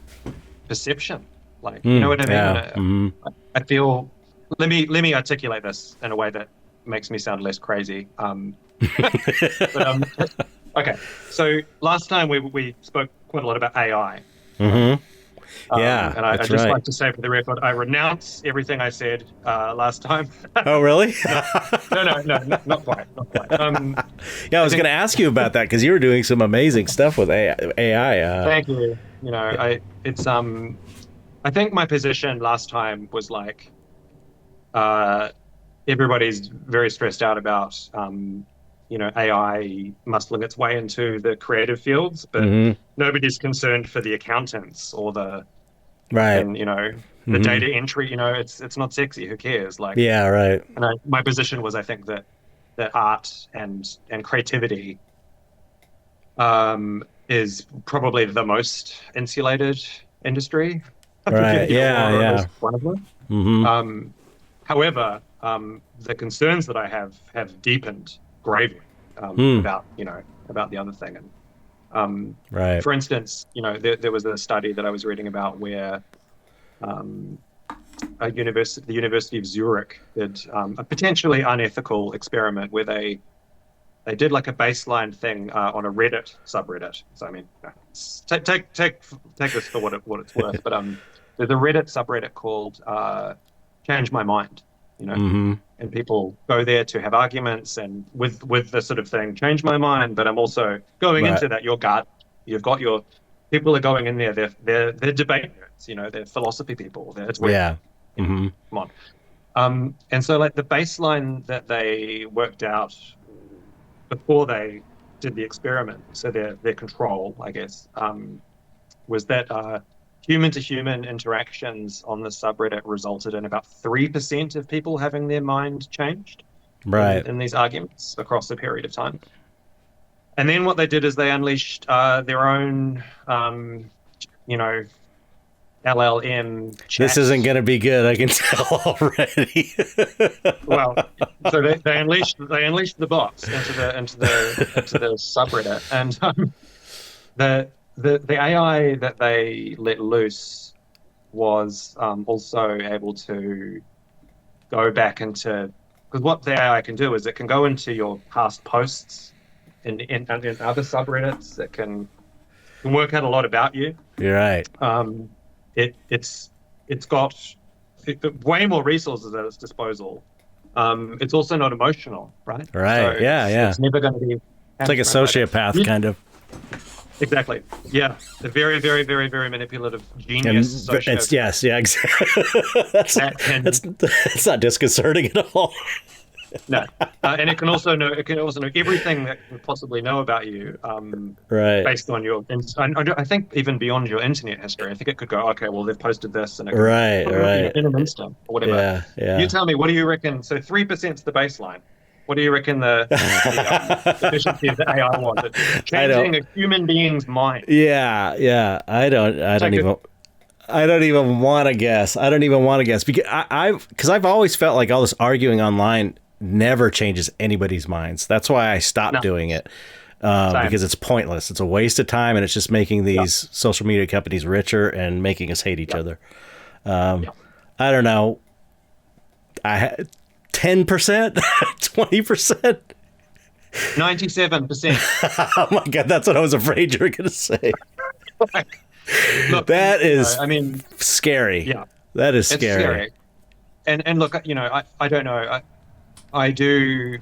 perception. Like, you know what I mean? I feel. Let me articulate this in a way that makes me sound less crazy. Okay. So last time we spoke quite a lot about AI. Yeah, And I that's just right. like to say for the record, I renounce everything I said last time. Oh, really? No, not quite, not quite. Yeah, I was going think, to ask you about that because you were doing some amazing stuff with AI. thank you. You know, I think my position last time was like, uh, everybody's very stressed out about, AI muscling its way into the creative fields, but Mm-hmm. nobody's concerned for the accountants or the Right. and the Mm-hmm. data entry. It's not sexy. Who cares? Like, Yeah, right. and my position was, I think that art and creativity is probably the most insulated industry, Right. Yeah, or at yeah. least one of them. Mm-hmm. However, the concerns that I have deepened gravely, Hmm. about about the other thing. And Right. for instance, there was a study that I was reading about where um, the University of Zurich did a potentially unethical experiment where they did like a baseline thing on a Reddit subreddit. So I mean, take this for what it's worth. But there's a Reddit subreddit called "Change My Mind," you know, Mm-hmm. and people go there to have arguments and with the sort of thing, change my mind. But I'm also going Right. into that your gut. You've got your people are going in there. They're debate nerds. They're philosophy people. It's real. Yeah. Mm-hmm. Come on. And so like the baseline that they worked out before they did the experiment, so their control, I guess, was that human to human interactions on the subreddit resulted in about 3% of people having their mind changed Right. in these arguments across a period of time. And then what they did is they unleashed their own, you know, LLM This chat. isn't going to be good. I can tell already. Well, so they unleashed the bots into the subreddit, and the AI that they let loose was also able to go back into, because what the AI can do is it can go into your past posts in other subreddits. It can work out a lot about you. You're right. It's got way more resources at its disposal. It's also not emotional, right? So Right. Yeah. Yeah. it's never going to be It's like a sociopath, kind of. Exactly. Yeah. A very, very, very, very manipulative And genius it's, sociopath. yes. Yeah. Exactly. that's not disconcerting at all. No. And it can also know everything that it can possibly know about you, Right. based on your. I think even beyond your internet history. I think it could go, okay, well they've posted this, and it can Right. Right. in an instant or whatever. Yeah. Yeah. You tell me, what do you reckon? So 3% is the baseline. What do you reckon the efficiency of the AI was? It's changing a human being's mind. Yeah. Yeah. I don't even want to guess. I don't even want to guess because I've always felt like all this arguing online never changes anybody's minds. That's why I stopped doing it. Because it's pointless. It's a waste of time, and it's just making these social media companies richer and making us hate each other. I don't know. 10%, 20%, 97%. Oh my god, that's what I was afraid you were going to say. Look, that is, I mean, scary. Yeah, that is it's scary. And look, I don't know. I do.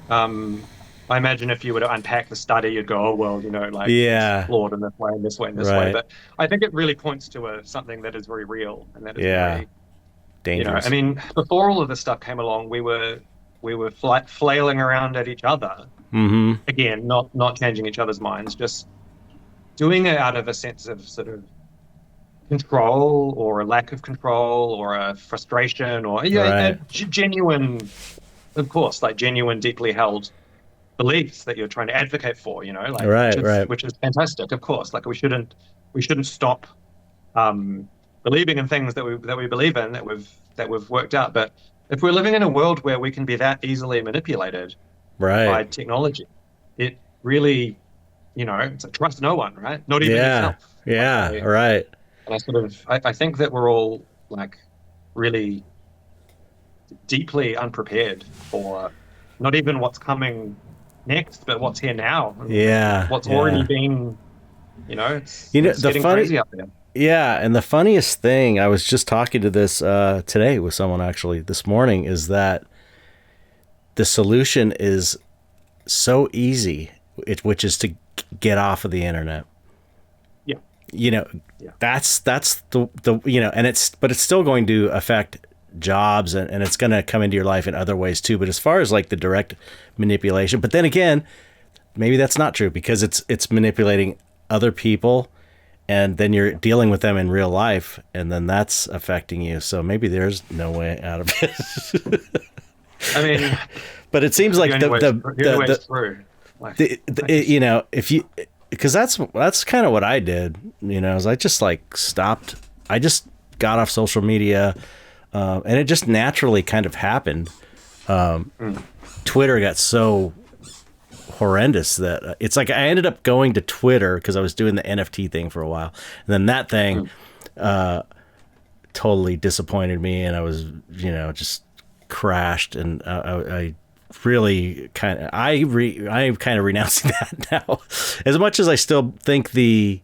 I imagine if you were to unpack the study, you'd go, oh well, it's flawed in this way, and this way, and this way. But I think it really points to something that is very real, and that is very dangerous. I mean, before all of this stuff came along, we were flailing around at each other. Mm-hmm. Again, not changing each other's minds, just doing it out of a sense of sort of control or a lack of control or a frustration or a genuine, of course, like genuine, deeply held beliefs that you're trying to advocate for, which is fantastic, of course. Like we shouldn't stop believing in things that we believe in, that we've worked out. But if we're living in a world where we can be that easily manipulated by technology, it really, it's like trust no one, right? Not even yourself. Yeah, right. And I think that we're all like really deeply unprepared for not even what's coming next, but what's here now. Yeah. What's already been, it's the getting crazy up there. Yeah, and the funniest thing, I was just talking to this today with someone actually this morning, is that the solution is so easy, which is to get off of the internet. Yeah. You know, Yeah. that's the and but it's still going to affect jobs, and it's going to come into your life in other ways too. But as far as like the direct manipulation, but then again, maybe that's not true, because it's manipulating other people, and then you're dealing with them in real life, and then that's affecting you. So maybe there's no way out of it. I mean, but it seems like you know, if you, because that's kind of what I did, you know, is I just like stopped. I just got off social media, and it just naturally kind of happened. Twitter got so horrendous that it's like I ended up going to Twitter because I was doing the NFT thing for a while, and then that thing totally disappointed me, and I was, you know, just crashed, and I really kind of I'm kind of renouncing that now. As much as I still think the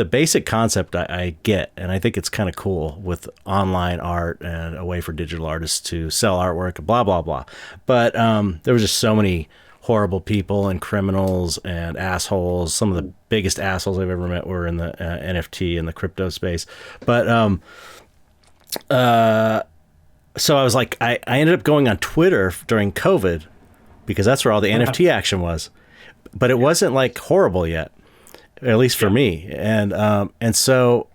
basic concept I get, and I think it's kind of cool with online art and a way for digital artists to sell artwork, blah blah blah. But there was just so many horrible people and criminals and assholes. Some of the biggest assholes I've ever met were in the NFT and the crypto space. But so I was like, I ended up going on Twitter during COVID, because that's where all the NFT action was. But it wasn't like horrible yet, at least for me. And so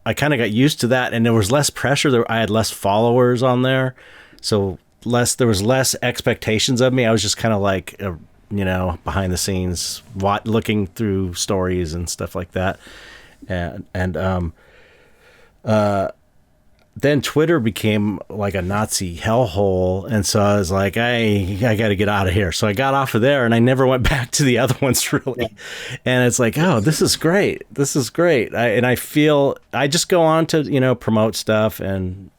I kind of got used to that, and there was less pressure. I had less followers on there, so there was less expectations of me. I was just kind of like, you know, behind the scenes, looking through stories and stuff like that. And then Twitter became like a Nazi hellhole, and so I was like, I got to get out of here. So I got off of there, and I never went back to the other ones really. Yeah. And it's like, oh, this is great. This is great. I feel I just go on to, you know, promote stuff, and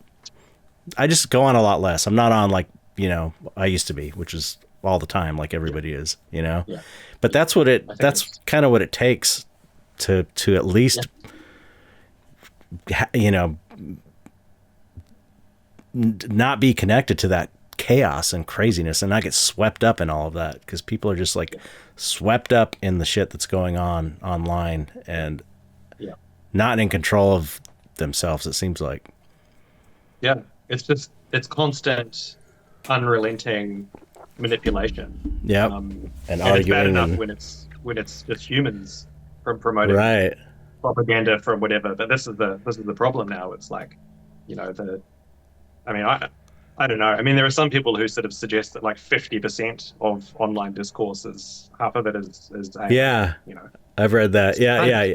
I just go on a lot less. I'm not on like, you know, I used to be, which is all the time, like everybody is, you know. Yeah. But that's kind of what it takes to at least, you know, not be connected to that chaos and craziness, and not get swept up in all of that, because people are just like swept up in the shit that's going on online, and not in control of themselves, it seems like. Yeah, it's constant, unrelenting manipulation. Yeah, and arguing, it's bad enough when it's just humans promoting propaganda from whatever. But this is the problem now. It's like, you know, I don't know. I mean, there are some people who sort of suggest that like 50% of online discourse half of it is yeah, you know. I've read that. Yeah.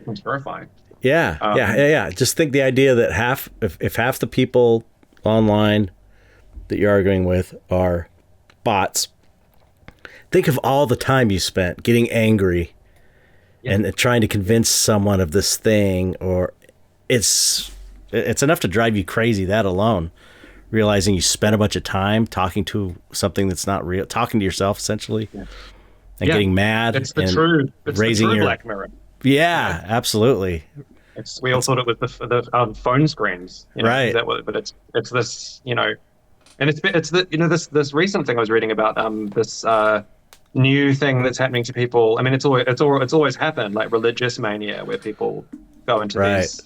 It's terrifying. Yeah. Just think the idea that if half the people online that you're arguing with are bots, think of all the time you spent getting angry and trying to convince someone of this thing, or it's enough to drive you crazy, that alone. Realizing you spent a bunch of time talking to something that's not real, talking to yourself essentially, and getting mad. It's the true Black Mirror. Yeah, absolutely. We all thought it was the phone screens, you know, right? But it's this, you know, and it's the, you know, this recent thing I was reading about, this new thing that's happening to people. I mean, it's always happened, like religious mania, where people go into these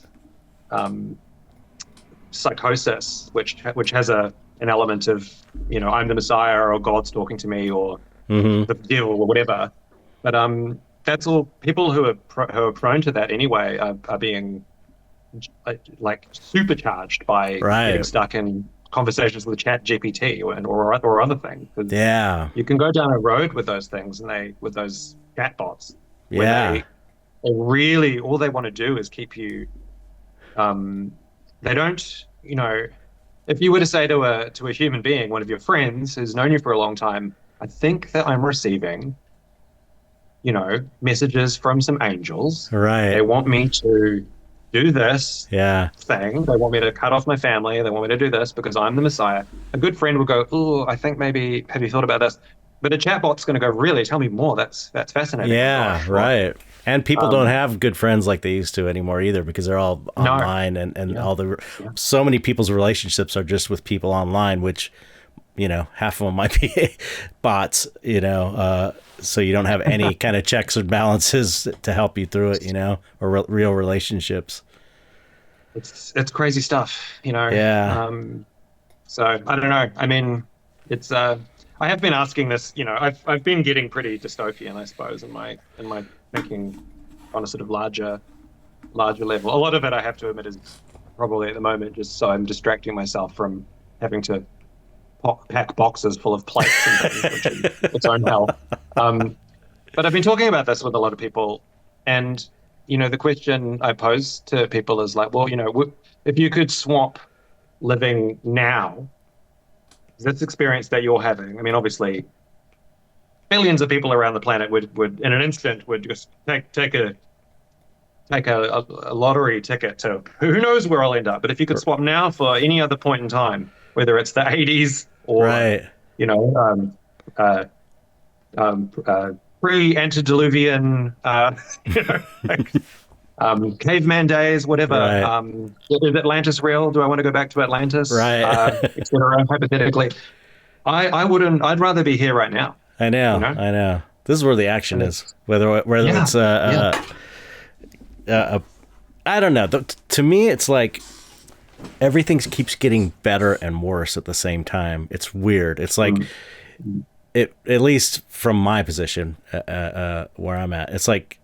psychosis, which has an element of, you know, I'm the Messiah, or God's talking to me, or the devil, or whatever. But that's all. People who are prone to that anyway are being like supercharged by getting stuck in conversations with Chet GPT or other things. Yeah, you can go down a road with those things, and with those chatbots. They really, all they want to do is keep you. They don't, you know, if you were to say to a human being, one of your friends who's known you for a long time, I think that I'm receiving, you know, messages from some angels. Right. They want me to do this thing. They want me to cut off my family. They want me to do this because I'm the Messiah. A good friend will go, oh, I think have you thought about this? But a chatbot's going to go, really? Tell me more. That's fascinating. Yeah, right. And people don't have good friends like they used to anymore either, because they're all No. online, and all so many people's relationships are just with people online, which, half of them might be bots, so you don't have any kind of checks or balances to help you through it, or real relationships. It's crazy stuff, Yeah. So I don't know. I mean, it's I have been asking this, I've been getting pretty dystopian, I suppose, in my thinking on a sort of larger level. A lot of it, I have to admit, is probably at the moment just so I'm distracting myself from having to pack boxes full of plates and things, which is its own hell. But I've been talking about this with a lot of people, and the question I pose to people is like, well, if you could swap living now, this experience that you're having, I mean, obviously, billions of people around the planet would in an instant would just take a lottery ticket to who knows where I'll end up. But if you could swap now for any other point in time, whether it's the 80s or Right. Pre-antediluvian, caveman days, whatever. Right. Is Atlantis real? Do I want to go back to Atlantis? Right. Et cetera, hypothetically. I wouldn't. I'd rather be here right now. I know. This is where the action is. Whether it's I don't know. To me, it's like everything keeps getting better and worse at the same time. It's weird. It's like it, at least from my position, where I'm at. It's like,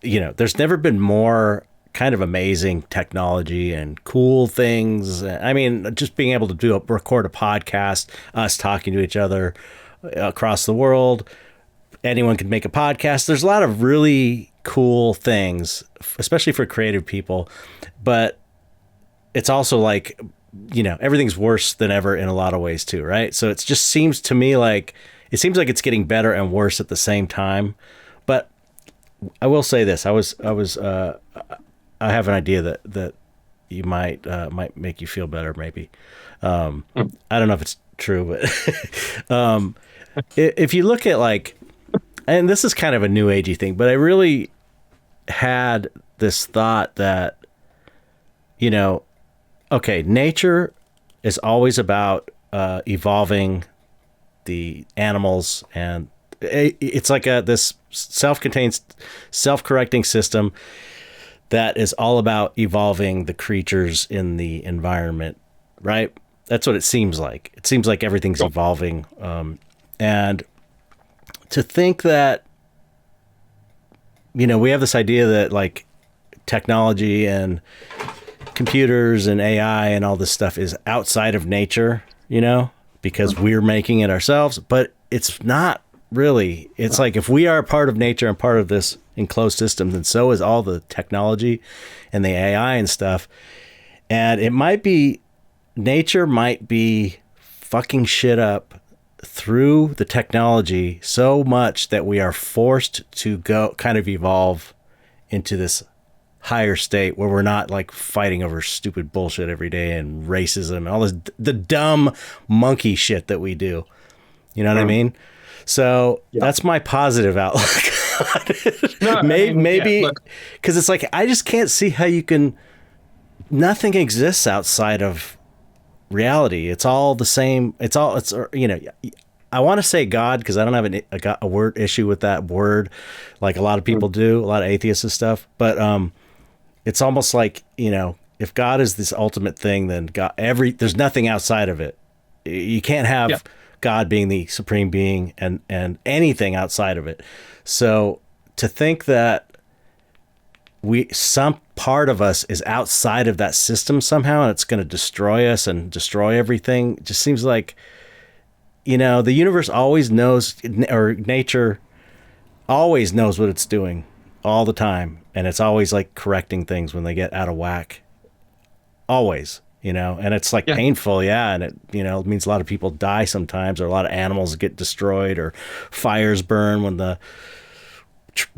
there's never been more kind of amazing technology and cool things. I mean, just being able to record a podcast, us talking to each other across the world. Anyone can make a podcast. There's a lot of really cool things, especially for creative people, but it's also like, everything's worse than ever in a lot of ways too, right? So it just seems to me like it's getting better and worse at the same time. But I will say this: I have an idea that you might make you feel better, maybe. I don't know if it's true, but if you look at like, and this is kind of a new agey thing, but I really had this thought that, okay, nature is always about evolving the animals, and it's like this self-contained, self-correcting system that is all about evolving the creatures in the environment, right? That's what it seems like. It seems like everything's evolving. And to think that, we have this idea that like technology and computers and AI and all this stuff is outside of nature, because we're making it ourselves, but it's not really. It's like, if we are a part of nature and part of this enclosed system, then so is all the technology and the AI and stuff. And nature might be fucking shit up through the technology so much that we are forced to go kind of evolve into this higher state where we're not like fighting over stupid bullshit every day and racism and all this, the dumb monkey shit that we do. You know what I mean? So that's my positive outlook. Maybe because it's like, I just can't see how you can, nothing exists outside of reality. It's all the same. It's I want to say God, because I don't have a word issue with that word, like a lot of people do, a lot of atheists and stuff. But it's almost like, if God is this ultimate thing, then there's nothing outside of it. You can't have God being the supreme being and anything outside of it. So to think that some part of us is outside of that system somehow, and it's going to destroy us and destroy everything, just seems like, the universe always knows, or nature always knows what it's doing all the time. And it's always like correcting things when they get out of whack. Always, and it's like painful. Yeah. And it means a lot of people die sometimes, or a lot of animals get destroyed, or fires burn when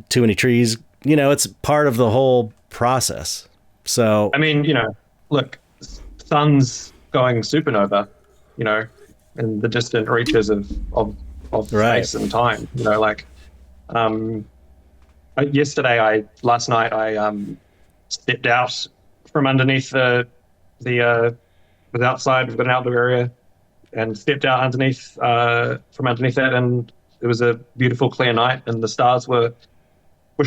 too many trees, it's part of the whole process. So, I mean, look, sun's going supernova, in the distant reaches of space and time, last night, I stepped out from underneath the was outside. We've got an outdoor area, and stepped out underneath from underneath that, and it was a beautiful clear night, and the stars were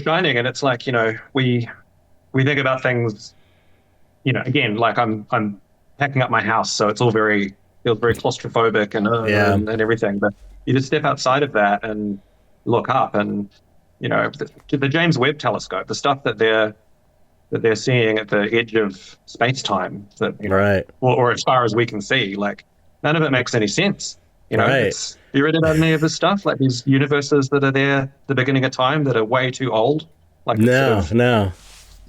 shining. And it's like, we think about things, again, like I'm packing up my house, so it's all feels very claustrophobic and everything. But you just step outside of that and look up, and the James Webb Telescope, the stuff that they're seeing at the edge of space time, Right. or as far as we can see, like none of it makes any sense. Right. You read about any of this stuff, like these universes that are there at the beginning of time that are way too old? Like No.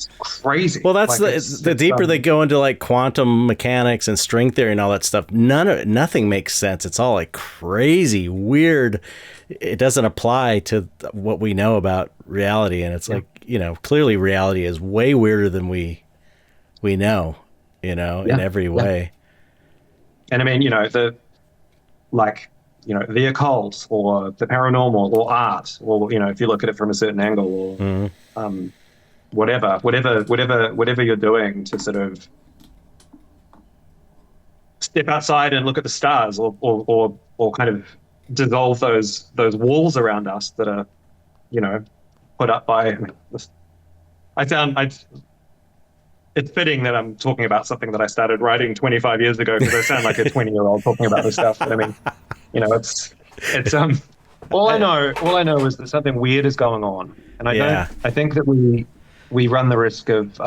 it's crazy. Well, that's like the deeper they go into like quantum mechanics and string theory and all that stuff. Nothing makes sense. It's all like crazy, weird. It doesn't apply to what we know about reality, and it's like, clearly reality is way weirder than we know, in every way. And I mean, the occult or the paranormal or art, or if you look at it from a certain angle, or whatever you're doing to sort of step outside and look at the stars, or kind of dissolve those walls around us that are put up by. It's fitting that I'm talking about something that I started writing 25 years ago, because I sound like a 20-year-old talking about this stuff. But I mean, it's all I know is that something weird is going on, and I think that we run the risk of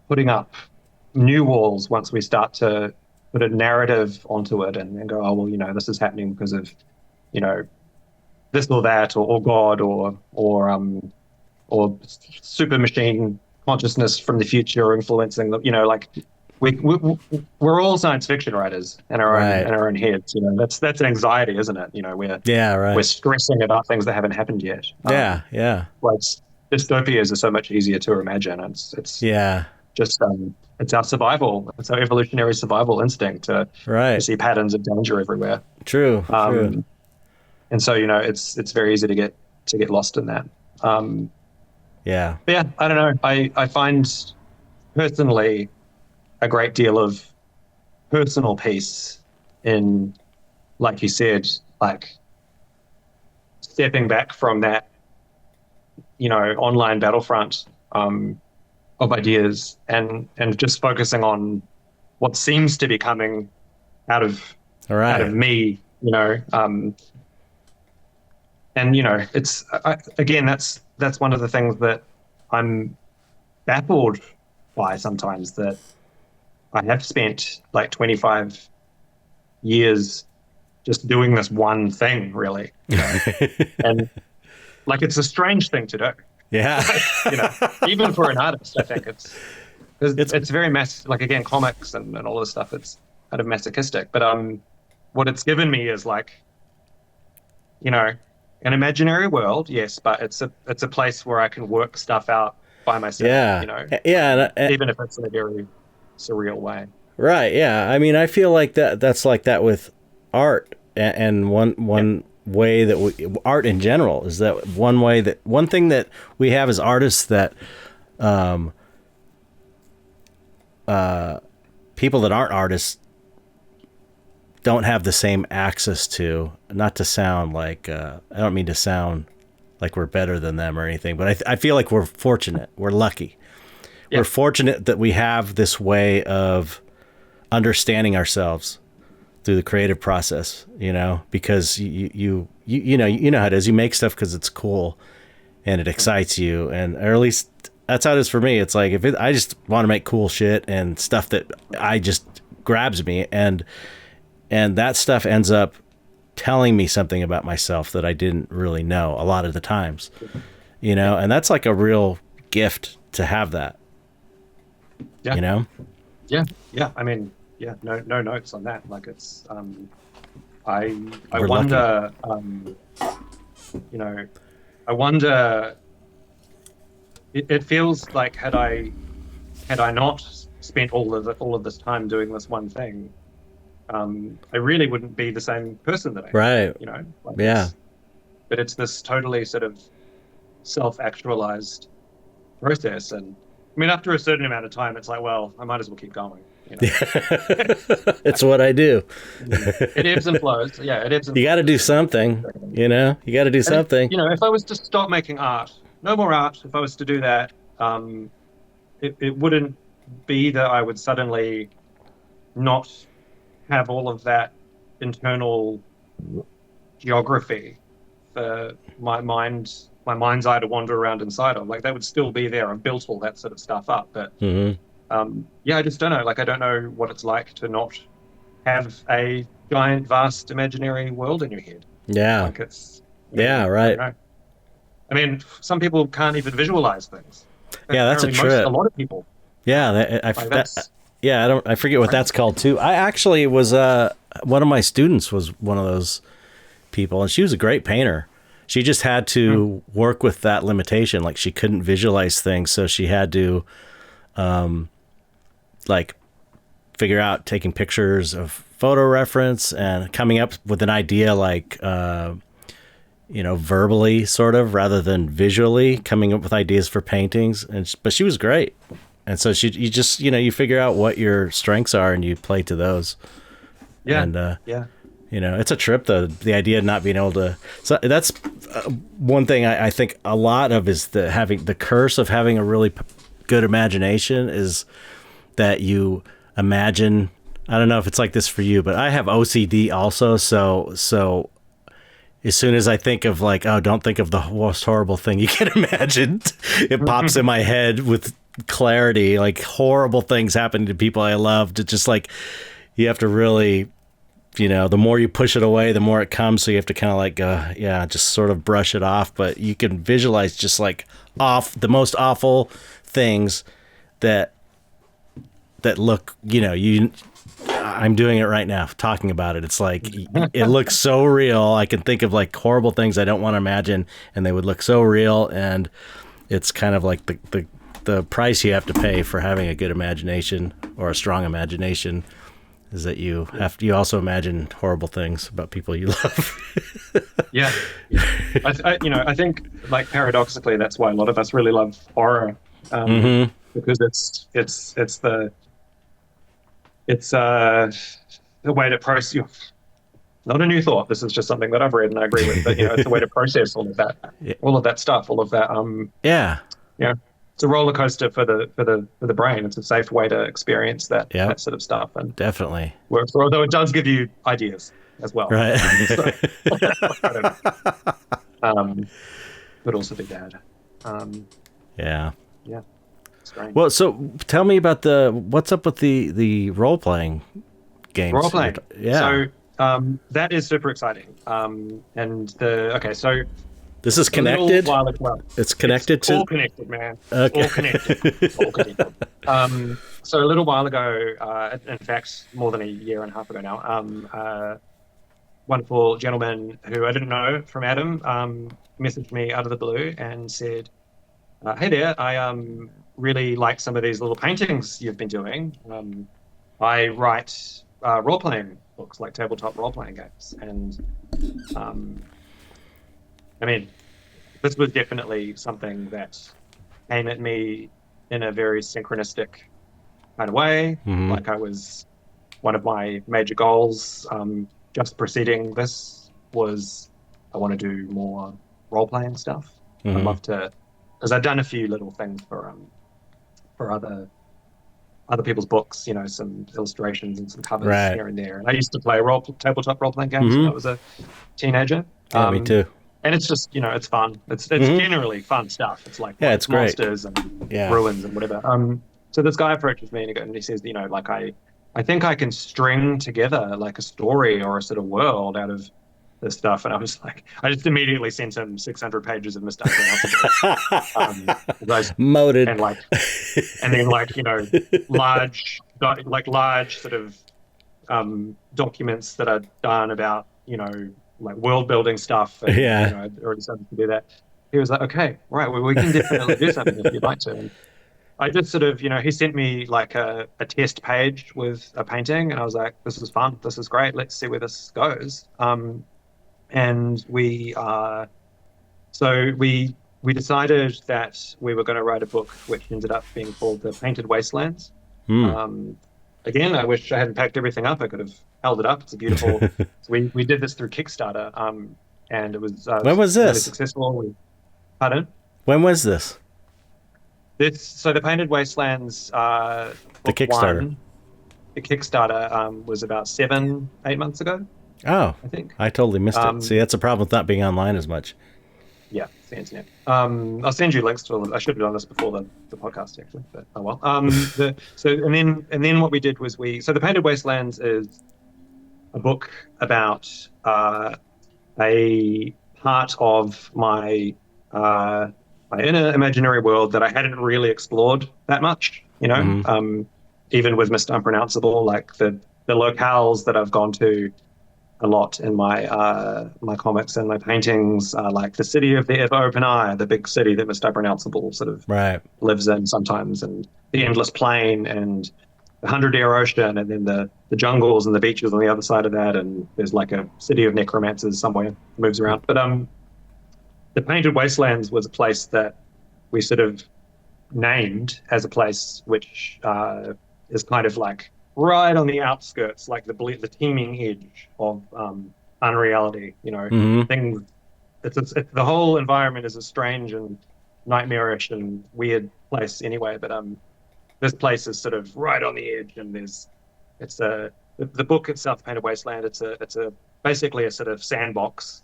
putting up new walls once we start to put a narrative onto it and go, oh well, this is happening because of this or that, or God, or super machine consciousness from the future influencing them. We're all science fiction writers in our own heads. That's an anxiety, isn't it? We're stressing about things that haven't happened yet. Well, dystopias are so much easier to imagine. It's just it's our survival. It's our evolutionary survival instinct to see patterns of danger everywhere. True. And so it's very easy to get lost in that. But yeah, I don't know. I find personally a great deal of personal peace in, like you said, like stepping back from that, online battlefront of ideas, and just focusing on what seems to be coming out of me, and it's again, that's one of the things that I'm baffled by sometimes, that I have spent like 25 years just doing this one thing, really, and like it's a strange thing to do. Yeah. Even for an artist, I think it's very like, again, comics and all this stuff. It's kind of masochistic, but what it's given me is like, an imaginary world, yes, but it's a place where I can work stuff out by myself. Even if it's in a very surreal way. Right. Yeah. I mean, I feel like that's like that with art, and one way that art in general is that one thing that we have as artists that people that aren't artists don't have the same access to. Not to sound like I don't mean to sound like we're better than them or anything, but I feel like we're fortunate. We're lucky. We're fortunate that we have this way of understanding ourselves through the creative process, because you know how it is. You make stuff because it's cool and it excites you, or at least that's how it is for me. It's like I just want to make cool shit and stuff that I just grabs me, and that stuff ends up telling me something about myself that I didn't really know a lot of the times, and that's like a real gift to have that. Yeah. I mean, no notes on that. Like it's, I wonder, I wonder. It feels like had I not spent all of this time doing this one thing, I really wouldn't be the same person that I am. Right. but it's this totally sort of self-actualized process. And I mean, after a certain amount of time, it's like, well, I might as well keep going. It's what I do. It ebbs and flows. Yeah, it ebbs and You got to do something, you got to do And something. if I was to stop making art, no more art, if I was to do that, it wouldn't be that I would suddenly not have all of that internal geography for my mind's eye to wander around inside of. Like, that would still be there. I've built all that sort of stuff up, but I just don't know. Like, I don't know what it's like to not have a giant, vast, imaginary world in your head. Yeah. Like, it's right. I mean, some people can't even visualize things. That's a trip. A lot of people. Yeah, I forget what that's called too. I actually was one of my students was one of those people, and she was a great painter. She just had to work with that limitation. Like, she couldn't visualize things, so she had to figure out taking pictures of photo reference and coming up with an idea, like verbally, sort of, rather than visually, coming up with ideas for paintings. But she was great. And so you just, you figure out what your strengths are and you play to those. Yeah. And, it's a trip, though, the idea of not being able to. So that's one thing I think a lot of is the curse of having a really good imagination is that you imagine. I don't know if it's like this for you, but I have OCD also. So as soon as I think of don't think of the most horrible thing you can imagine, it pops in my head with clarity, like horrible things happening to people I loved. It's just like, you have to really, the more you push it away, the more it comes. So you have to kind of just sort of brush it off. But you can visualize just the most awful things that look, I'm doing it right now, talking about it. It's like, it looks so real. I can think of horrible things I don't want to imagine, and they would look so real. And it's kind of like the price you have to pay for having a good imagination or a strong imagination is that you also imagine horrible things about people you love. Yeah. I think, paradoxically, that's why a lot of us really love horror, because it's the way to process. Not a new thought. This is just something that I've read and I agree with. But it's a way to process all of that, all of that stuff, all of that. It's a roller coaster for the brain. It's a safe way to experience that sort of stuff, and definitely works. Although it does give you ideas as well, right? Could also be bad. Yeah. Strange. Well, so tell me about what's up with the role playing games. Role playing, yeah. So that is super exciting. So this is connected. It's connected to. All connected, man. Okay. All connected. So a little while ago, in fact, more than a year and a half ago now, wonderful gentleman who I didn't know from Adam messaged me out of the blue and said, "Hey there, I really like some of these little paintings you've been doing. I write role-playing books, like tabletop role-playing games, and this was definitely something that came at me in a very synchronistic kind of way. Like, I was one of my major goals just preceding this was I want to do more role-playing stuff. I'd love to, because I've done a few little things for other people's books, some illustrations and some covers here and there. And I used to play tabletop role-playing games when I was a teenager. Yeah, me too. And it's just, it's fun. It's generally fun stuff. It's like it's monsters and ruins and whatever. So this guy approaches me and he says, I think I can string together like a story or a sort of world out of this stuff. And I was like, I just immediately sent him 600 pages of Mr. Moted. And then large sort of documents that I'd done about, like world building stuff. And, I'd already started to do that. He was like, okay, right, well, we can definitely do something if you'd like to. And I just sort of, he sent me like a test page with a painting, and I was like, this is fun, this is great, let's see where this goes. and we decided that we were going to write a book, which ended up being called The Painted Wastelands. Hmm. Again, I wish I hadn't packed everything up. I could have held it up. It's a beautiful. So we did this through Kickstarter, and it was When was really this? successful. Pardon? When was this? So the Painted Wastelands The book Kickstarter. one, the Kickstarter was about 7, 8 months ago, Oh, I think. I totally missed it. See, Um, that's a problem with not being online as much. yeah, it's the internet. I'll send you links to all of I should have done this before the podcast actually, but oh well. And then what we did was so the Painted Wastelands is a book about a part of my inner imaginary world that I hadn't really explored that much. Hmm. Even with Mr. Unpronounceable, like the locales that I've gone to a lot in my comics and my paintings, like the city of the ever open eye, the big city that Mr. Unpronounceable sort of Right. lives in sometimes, and the endless plain and the 100-year ocean, and then the jungles and the beaches on the other side of that, and there's like a city of necromancers somewhere that moves around. But the Painted Wastelands was a place that we sort of named as a place which is kind of like right on the outskirts, like the teeming edge of unreality. Hmm. Things. The whole environment is a strange and nightmarish and weird place anyway. But this place is sort of right on the edge, and the book itself, Painted Wasteland. It's a basically a sort of sandbox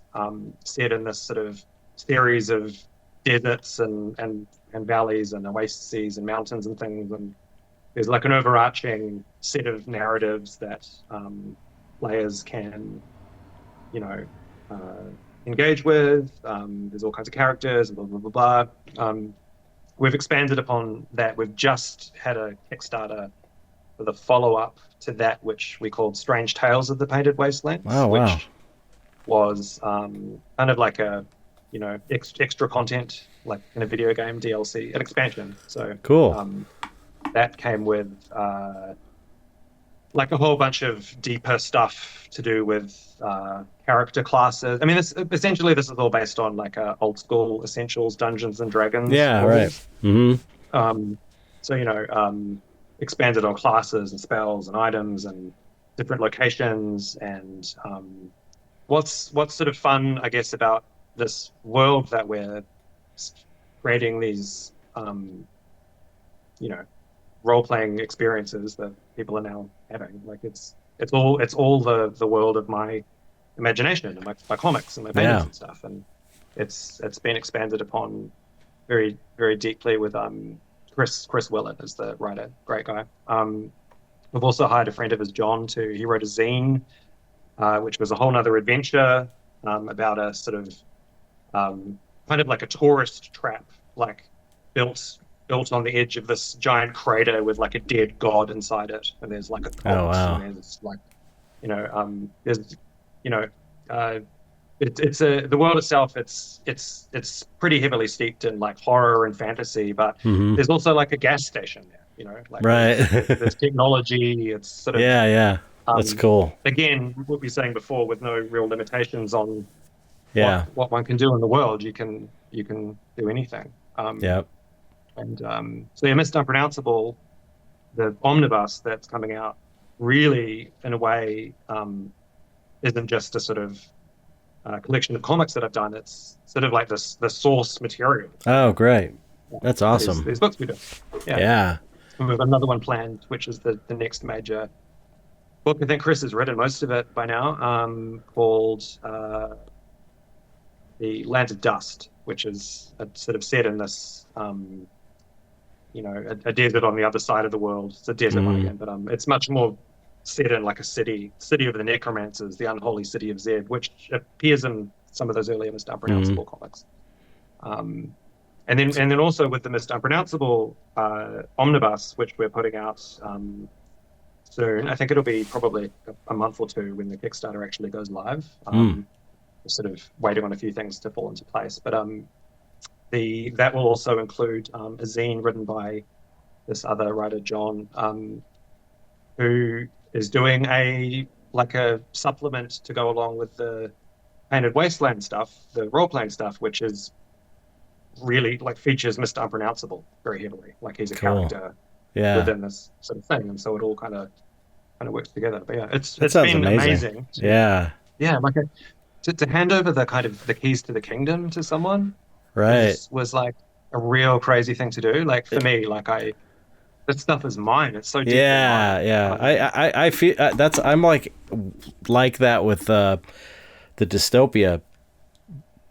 set in this sort of series of deserts and valleys and oases and mountains and things, and there's like an overarching set of narratives that players can, you know, uh, engage with. There's all kinds of characters and blah blah blah blah. We've expanded upon that. We've just had a Kickstarter for the follow-up to that, which we called Strange Tales of the Painted Wastelands, Oh, wow. which was kind of like a, extra content, like in a video game DLC, an expansion. So Cool. that came with like a whole bunch of deeper stuff to do with character classes. I mean, essentially this is all based on like old school Essentials Dungeons and Dragons Yeah, right. rules. Hmm. So expanded on classes and spells and items and different locations. And what's sort of fun, I guess, about this world that we're creating these role-playing experiences that people are now having. Like it's all the world of my imagination and my comics and my paintings Yeah. and stuff, and it's been expanded upon very very deeply with Chris Willett as the writer, great guy. We've also hired a friend of his, John, he wrote a zine, which was a whole nother adventure about a sort of kind of like a tourist trap, like built on the edge of this giant crater with like a dead god inside it, and there's like a cult, Oh, wow. and there's like, there's, the world itself. It's pretty heavily steeped in like horror and fantasy, but Hmm. there's also like a gas station there. Like Right. there's technology. It's sort of Yeah, yeah. That's cool. again what we were saying before, with no real limitations on Yeah. what one can do in the world. You can do anything. Yep. And so yeah, Mr. Unpronounceable, the omnibus that's coming out, really, in a way, isn't just a sort of collection of comics that I've done. It's sort of like the source material. Oh, great. That's awesome. These books we do. Yeah. Yeah. And we've got another one planned, which is the next major book. I think Chris has written most of it by now, called The Land of Dust, which is sort of set in this a desert on the other side of the world. It's a desert one again, but it's much more set in like a city of the necromancers, the unholy city of Zeb, which appears in some of those earlier Mr. Unpronounceable comics. And then also with the Mr. Unpronounceable omnibus, which we're putting out soon. I think it'll be probably a month or two when the Kickstarter actually goes live. We're sort of waiting on a few things to fall into place, but that will also include a zine written by this other writer, John, who is doing a supplement to go along with the Painted Wasteland stuff, the role-playing stuff, which is really like features Mr. Unpronounceable very heavily. Like he's a Cool. character Yeah. within this sort of thing, and so it all kind of works together. But yeah, That it's sounds been amazing. amazing to Yeah. yeah, like to hand over the kind of the keys to the kingdom to someone Right. was like a real crazy thing to do. Like for me, like this stuff is mine. It's so deeply Yeah, mine. yeah. I feel that's I'm like that with the dystopia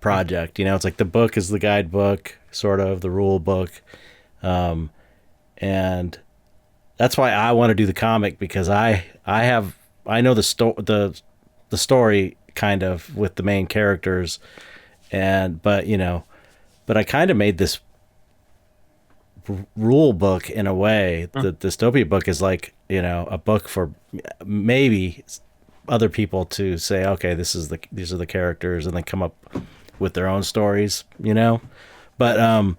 project. You know, it's like the book is the guidebook, sort of the rule book, and that's why I want to do the comic, because I know the story kind of with the main characters, but I kind of made this rule book in a way. The dystopia book is like, a book for maybe other people to say, okay, these are the characters, and then come up with their own stories, but I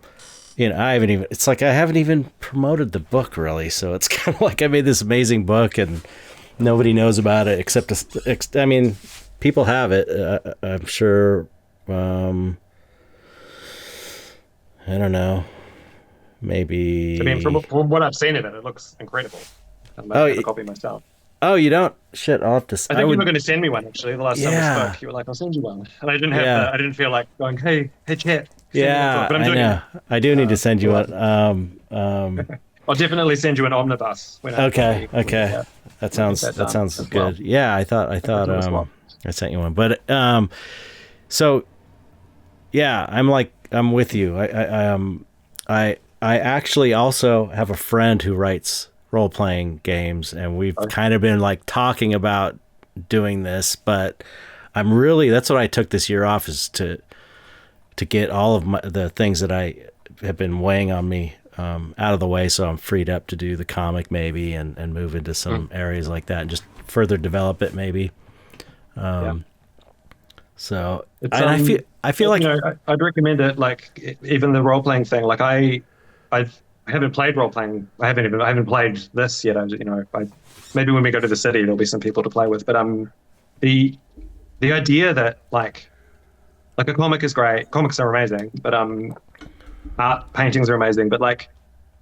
haven't even promoted the book really. So it's kind of like I made this amazing book and nobody knows about it except I mean, people have it. I'm sure. I don't know. Maybe. I mean, from what I've seen of it, it looks incredible. I might have a copy myself. Oh, you don't? Shit, I'll have to. I think you were going to send me one actually. The last time we spoke, you were like, "I'll send you one," and I didn't have. I didn't feel like going, "Hey, Chet." Yeah, but I'm doing I know. it. I do need to send you one. I'll definitely send you an omnibus. Okay. That sounds good. Well. Yeah, I thought I sent you one, but so yeah, I'm with you. I actually also have a friend who writes role-playing games, and we've kind of been like talking about doing this, but that's what I took this year off, is to get all of the things that I have been weighing on me out of the way, so I'm freed up to do the comic maybe, and move into some areas like that and just further develop it maybe. So I feel like I'd recommend it. Like even the role playing thing. Like I haven't played role playing. I haven't played this yet. Maybe when we go to the city, there'll be some people to play with. But the idea that like a comic is great. Comics are amazing, but art paintings are amazing. But like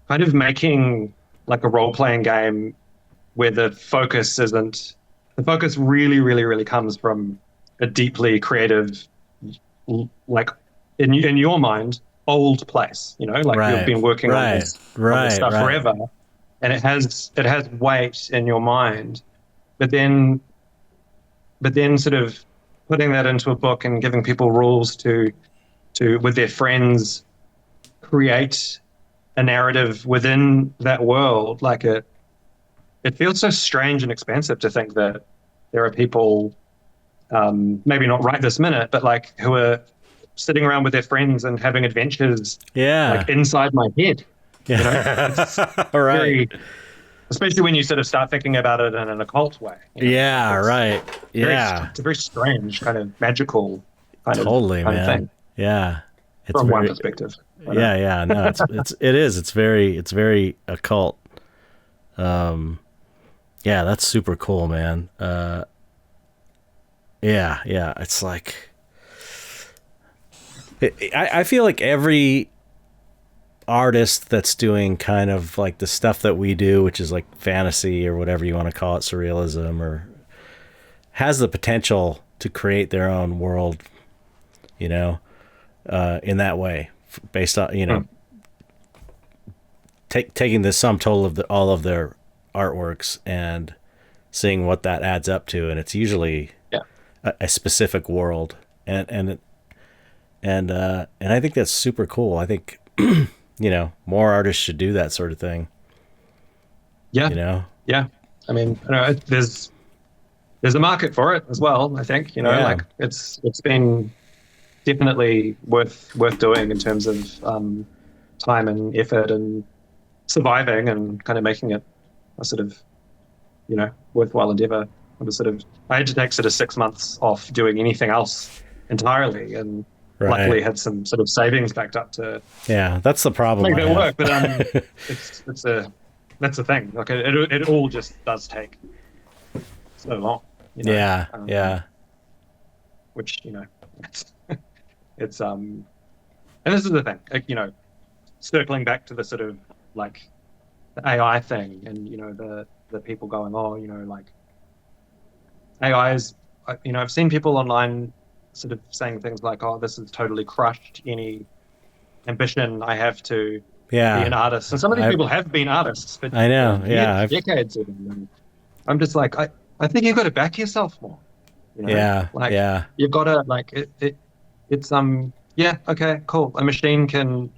kind of making like a role playing game where the focus really, really, really comes from a deeply creative, like in your mind, old place, like you've been working on this stuff forever, and it has weight in your mind, but then sort of putting that into a book and giving people rules to with their friends create a narrative within that world. Like it feels so strange and expensive to think that there are people, maybe not right this minute, but like who are sitting around with their friends and having adventures, like inside my head. It's right. Especially when you sort of start thinking about it in an occult way. Right. It's a very strange kind of magical kind of thing. Yeah. It's from one perspective. Yeah. No, it's very occult. Yeah, that's super cool, man. Yeah. It's like, I feel like every artist that's doing kind of like the stuff that we do, which is like fantasy or whatever you want to call it, surrealism, or has the potential to create their own world, in that way, based on, taking the sum total of all of their artworks and seeing what that adds up to. And it's usually a specific world. And I think that's super cool. I think, more artists should do that sort of thing. Yeah. Yeah. I mean, there's a market for it as well. I think, like it's been definitely worth doing in terms of time and effort and surviving and kind of making it a sort of, worthwhile endeavor. I had to take sort of 6 months off doing anything else entirely, and luckily had some sort of savings backed up to that's the problem, make that work. But that's the thing. Like it all just does take so long. Yeah. which it's, it's and this is the thing, circling back to the sort of like the AI thing, and the people going, oh, like AI is, I've seen people online sort of saying things like, oh, this has totally crushed any ambition I have to be an artist. And some of these people have been artists for I know, years, decades even. And I'm just like, I think you've got to back yourself more. You've got to like it's yeah, okay, cool. A machine can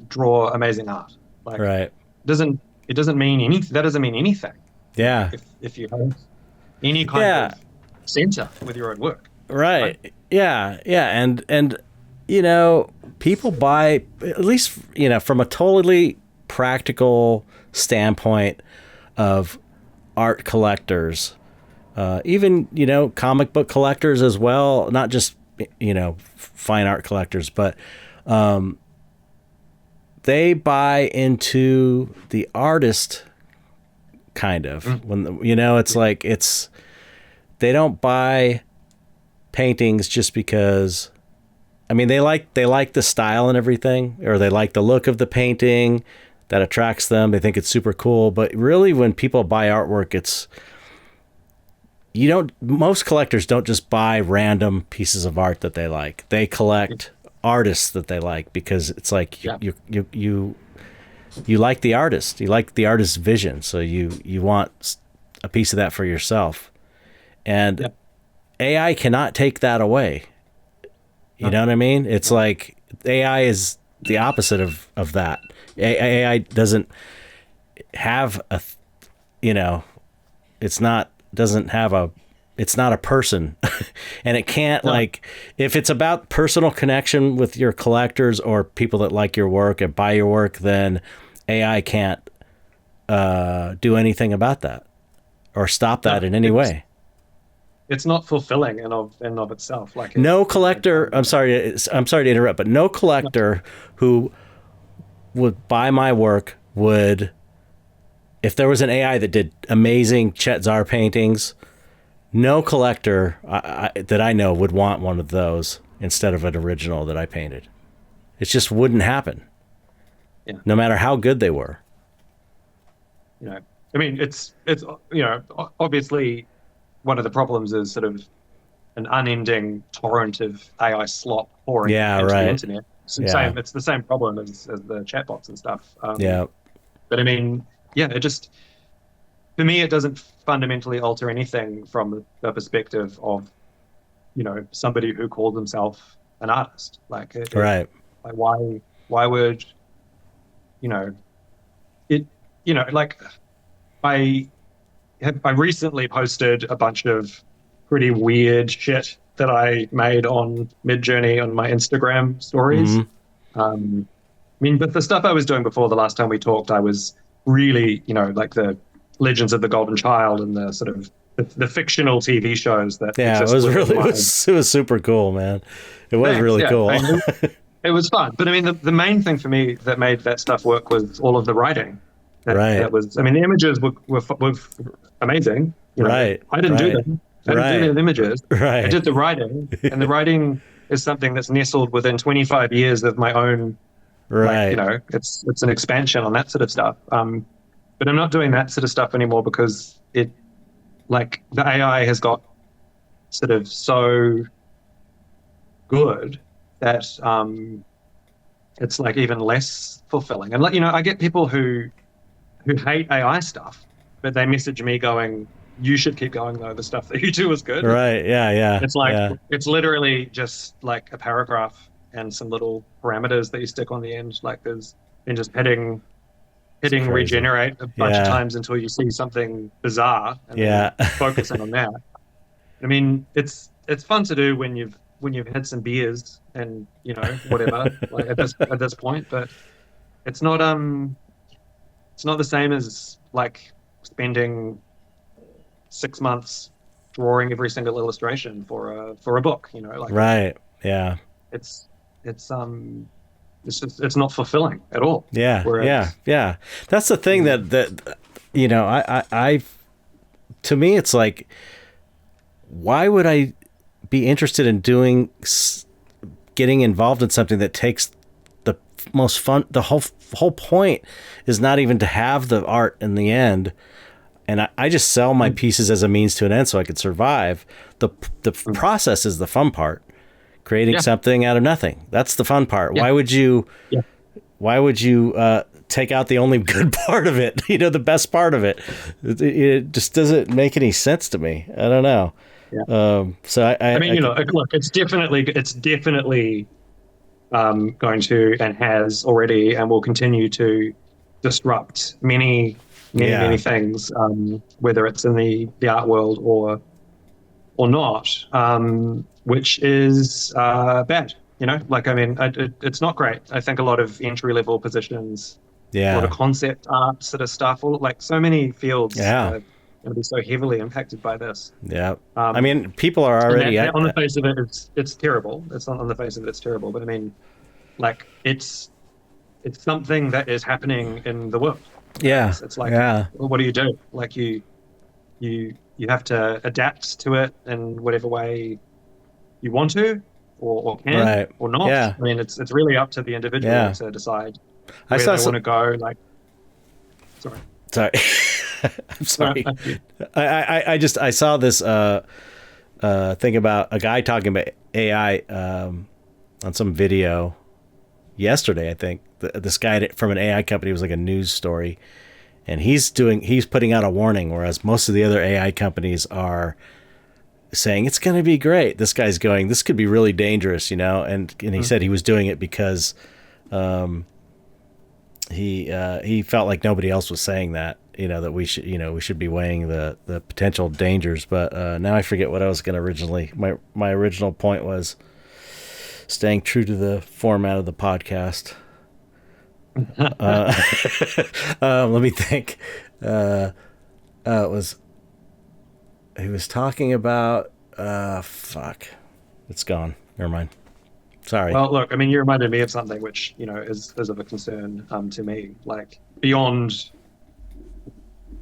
draw amazing art. Like, right. It doesn't mean anything. That doesn't mean anything. Yeah. If you have any kind of center with your own work. Right. Yeah. And people buy, at least, from a totally practical standpoint of art collectors, even, comic book collectors as well, not just, fine art collectors, but they buy into the artist kind of when, it's like, they don't buy paintings just because, they like the style and everything, or they like the look of the painting that attracts them. They think it's super cool. But really, when people buy artwork, most collectors don't just buy random pieces of art that they like. They collect artists that they like, because it's like you like the artist. You like the artist's vision. So you want a piece of that for yourself. And AI cannot take that away. You know what I mean? It's like AI is the opposite of that. AI doesn't have it's not a person. And it can't if it's about personal connection with your collectors or people that like your work and buy your work, then AI can't do anything about that or stop that in any way. It's not fulfilling in of itself. Like no collector. I'm sorry to interrupt, but no collector who would buy my work would, if there was an AI that did amazing Chet Zar paintings, no collector that I know would want one of those instead of an original that I painted. It just wouldn't happen. Yeah. No matter how good they were. It's obviously. One of the problems is sort of an unending torrent of AI slop pouring into the internet. It's the same problem as the chatbots and stuff. But it just, for me, it doesn't fundamentally alter anything from the perspective of, somebody who calls himself an artist. Like why would, I recently posted a bunch of pretty weird shit that I made on Midjourney on my Instagram stories. But the stuff I was doing before the last time we talked, I was really, like the Legends of the Golden Child and the sort of the fictional TV shows that exist. It was super cool, man. It was really cool. It was fun. But the main thing for me that made that stuff work was all of the writing. That was, the images were amazing. I didn't do them. I didn't do the images. I did the writing, and the writing is something that's nestled within 25 years of my own. It's an expansion on that sort of stuff. But I'm not doing that sort of stuff anymore because the AI has got sort of so good that it's like even less fulfilling. And I get people who hate AI stuff, but they message me going, you should keep going though, the stuff that you do is good. Right, yeah. It's like, it's literally just like a paragraph and some little parameters that you stick on the end, and just hitting regenerate a bunch of times until you see something bizarre and then focusing on that. It's fun to do when you've had some beers and, whatever, at this point, but it's not the same as spending 6 months drawing every single illustration for a book. It's not fulfilling at all. Yeah. That's the thing that I to me it's like, why would I be interested in getting involved in something that takes the most fun? The whole point is not even to have the art in the end. And I just sell my pieces as a means to an end so I could survive. The process is the fun part. Creating something out of nothing. That's the fun part. Why would you take out the only good part of it? The best part of it. It just doesn't make any sense to me. I don't know. Yeah. So I mean, look, it's definitely going to, and has already, and will continue to disrupt many things, whether it's in the art world or not, which is bad. I mean, it's not great. I think a lot of entry level positions, a lot of concept art sort of stuff, so many fields are going to be so heavily impacted by this. Yeah. I mean, people are already on the face of it, it's terrible. It's not on the face of it, it's terrible. But I mean, it's something that is happening in the world. Yeah. It's like, well, what do you do? Like you have to adapt to it in whatever way you want to, or can, or not. Yeah. I mean, it's really up to the individual to decide where they want to go. Sorry. I'm sorry. I saw this thing about a guy talking about AI on some video yesterday. I think this guy from an AI company, was like a news story, and he's putting out a warning, whereas most of the other AI companies are saying it's going to be great. This guy's going, this could be really dangerous, and he said he was doing it because he felt like nobody else was saying that, that we should be weighing the potential dangers. But now I forget what I was going to originally, my original point was staying true to the format of the podcast. Let me think. He was talking about fuck, it's gone, never mind, sorry. Well, look, I mean, you reminded me of something which is of a concern to me, like beyond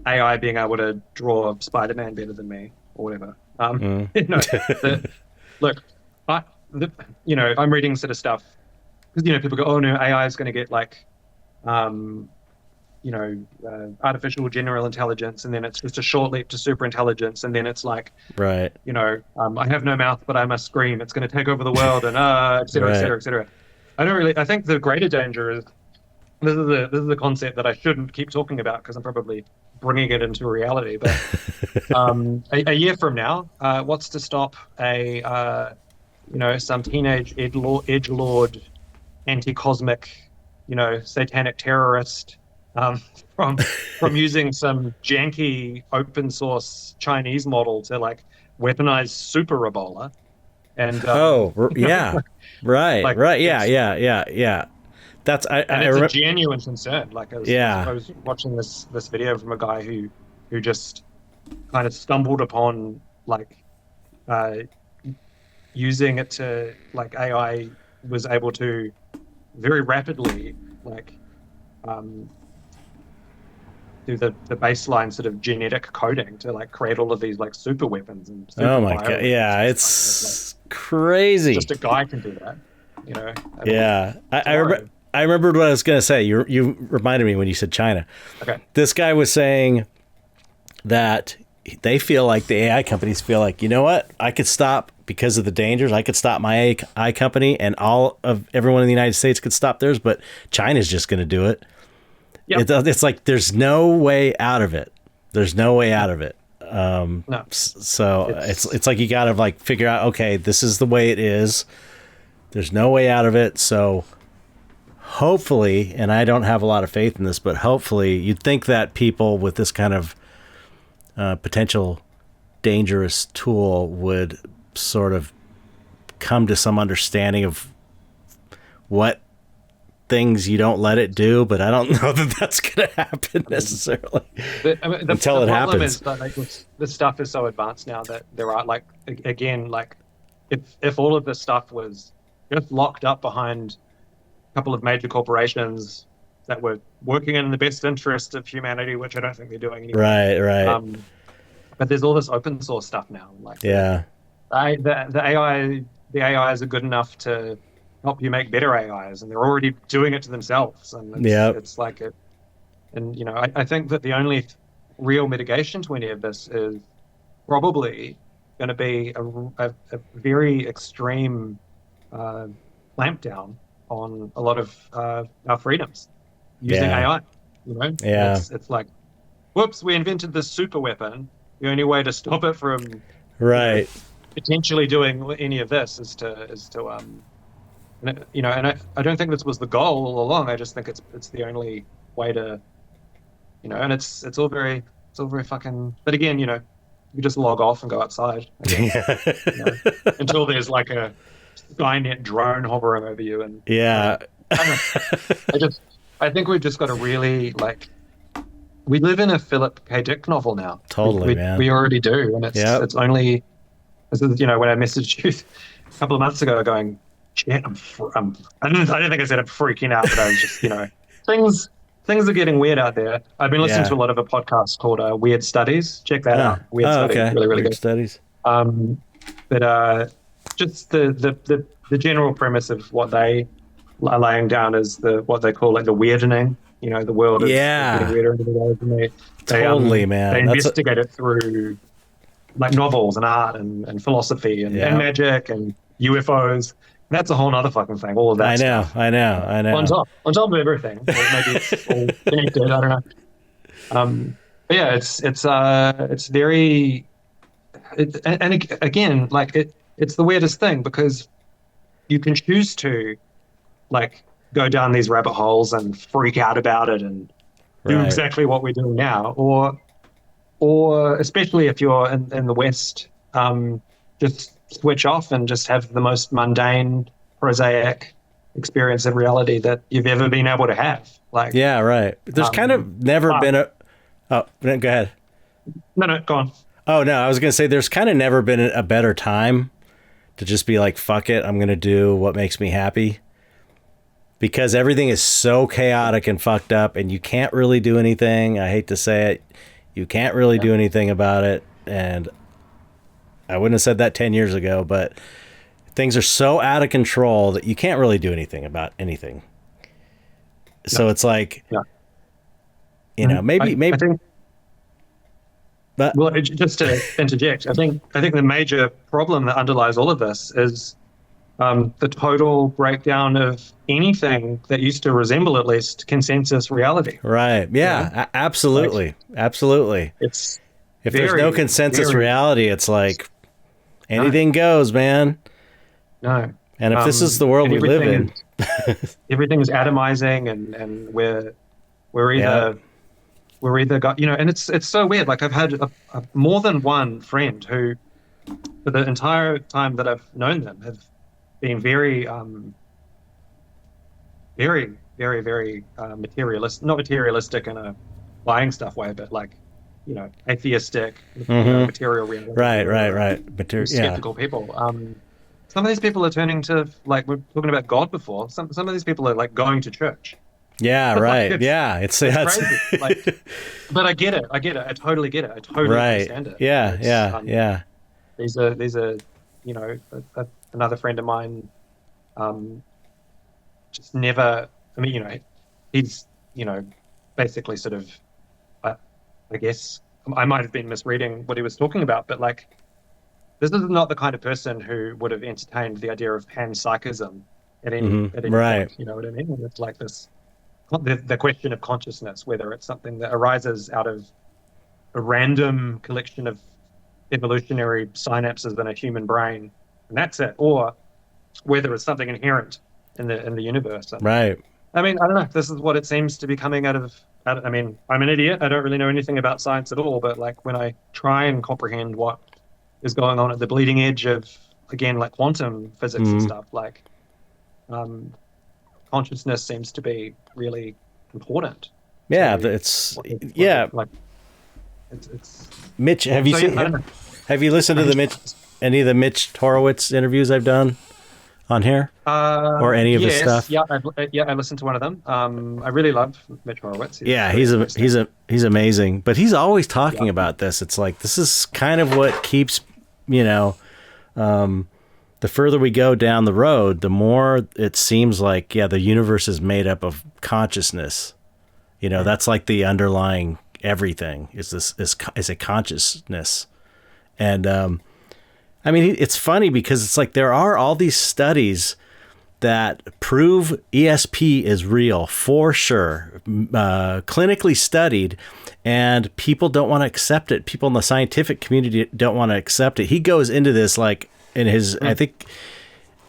AI being able to draw Spider-Man better than me or whatever. Look, I'm reading sort of stuff because people go, oh no, AI is going to get artificial general intelligence, and then it's just a short leap to super intelligence, and then it's like, right, I have no mouth but I must scream, it's going to take over the world, and et cetera, et cetera, et cetera. I think the greater danger is, this is the concept that I shouldn't keep talking about because I'm probably bringing it into reality, but a year from now, what's to stop some teenage edgelord anti-cosmic satanic terrorist from using some janky open source Chinese model to weaponize super Ebola, and right. That's it's a genuine concern. I was watching this video from a guy who just kind of stumbled upon using it to AI was able to very rapidly do the baseline sort of genetic coding to create all of these super weapons and super oh my god, yeah, it's crazy. Just a guy can do that, I remembered what I was going to say. You reminded me when you said China. Okay. This guy was saying that they feel like, the AI companies feel like, you know what? I could stop, because of the dangers, I could stop my AI company, and everyone in the United States could stop theirs, but China's just going to do it. Yep. It's like there's no way out of it. There's no way out of it. No. So it's like you got to figure out, okay, this is the way it is. There's no way out of it. So hopefully, and I don't have a lot of faith in this, but hopefully you'd think that people with this kind of potential dangerous tool would sort of come to some understanding of what things you don't let it do, but I don't know that that's going to happen necessarily until it happens. The problem is that this stuff is so advanced now that there are if all of this stuff was just locked up behind a couple of major corporations that were working in the best interest of humanity, which I don't think they're doing anymore. Right. But there's all this open source stuff now. The AIs are good enough to help you make better AIs, and they're already doing it to themselves. And Yep. it's like it. And I think that the only real mitigation to any of this is probably going to be a very extreme clampdown on a lot of our freedoms using Yeah. AI. And Yeah. it's like, whoops, we invented this super weapon. The only way to stop it from Right. potentially doing any of this is to and I don't think this was the goal all along. I just think it's the only way to and it's all very fucking. But again, you just log off and go outside, I guess, until there's like a Skynet drone hovering over you. And Yeah. I don't know. I think we've just got to really we live in a Philip K. Dick novel now. Totally, man. We already do, and it's only when I messaged you a couple of months ago, going, "Chet, I don't think I said I'm freaking out, but I was just things are getting weird out there." I've been listening to a lot of a podcast called Weird Studies. Check that out. Weird Studies, okay. really, really Weird good. Studies. But just the general premise of what they are laying down is what they call like the weirding. The world is getting weirder into the world, and they Totally, man. They investigate it through like novels and art and philosophy and magic and UFOs. That's a whole other fucking thing. All of that. I know. On top of everything, or maybe it's all connected. I don't know. But yeah, it's very. Again, like it's the weirdest thing because you can choose to, like, go down these rabbit holes and freak out about it and do exactly what we're doing now, or especially if you're in the West, just switch off and just have the most mundane, prosaic experience of reality that you've ever been able to have. Like, yeah, right. There's kind of never been a. Oh, go ahead. No, go on. Oh no, I was gonna say there's kind of never been a better time to just be like, fuck it, I'm gonna do what makes me happy. Because everything is so chaotic and fucked up, and you can't really do anything. I hate to say it, you can't really do anything about it. And I wouldn't have said that 10 years ago, but things are so out of control that you can't really do anything about anything. So it's like, maybe. I think, but well, just to interject, I think the major problem that underlies all of this is the total breakdown of anything that used to resemble at least consensus reality. Right. Yeah, absolutely. Absolutely. It's if there's no consensus reality, it's like anything goes, man. No. And if this is the world we live in, everything is atomizing, and we're either got, and it's so weird. Like, I've had more than one friend who, for the entire time that I've known them, have been very, very, very, very materialistic. Not materialistic in a buying stuff way, but like, atheistic, material reality. Right. Skeptical people. Some of these people are turning to, like, we're talking about God before. Some of these people are like going to church. Yeah, right. It's crazy. Like, but I get it. I totally get it. I totally understand it. Yeah. These are, another friend of mine, just never. I mean, he's, basically sort of. I guess I might have been misreading what he was talking about, but like, this is not the kind of person who would have entertained the idea of panpsychism at any point. You know what I mean? And it's like this. The question of consciousness, whether it's something that arises out of a random collection of evolutionary synapses in a human brain, and that's it, or whether it's something inherent in the universe. Right. I mean, I don't know. This is what it seems to be coming out of. I mean, I'm an idiot. I don't really know anything about science at all. But like, when I try and comprehend what is going on at the bleeding edge of, again, like quantum physics and stuff, like, consciousness seems to be really important. Yeah, it's Mitch, have you listened to any of the Mitch Horowitz interviews I've done on here, or any of his stuff? Yeah, I listened to one of them. I really love Mitch Horowitz. He's amazing, but he's always talking about this. It's like, this is kind of what keeps The further we go down the road, the more it seems like, yeah, the universe is made up of consciousness. You know, that's like the underlying everything is a consciousness. And, I mean, it's funny because it's like there are all these studies that prove ESP is real for sure, clinically studied, and people don't want to accept it. People in the scientific community don't want to accept it. He goes into this like in his, I think,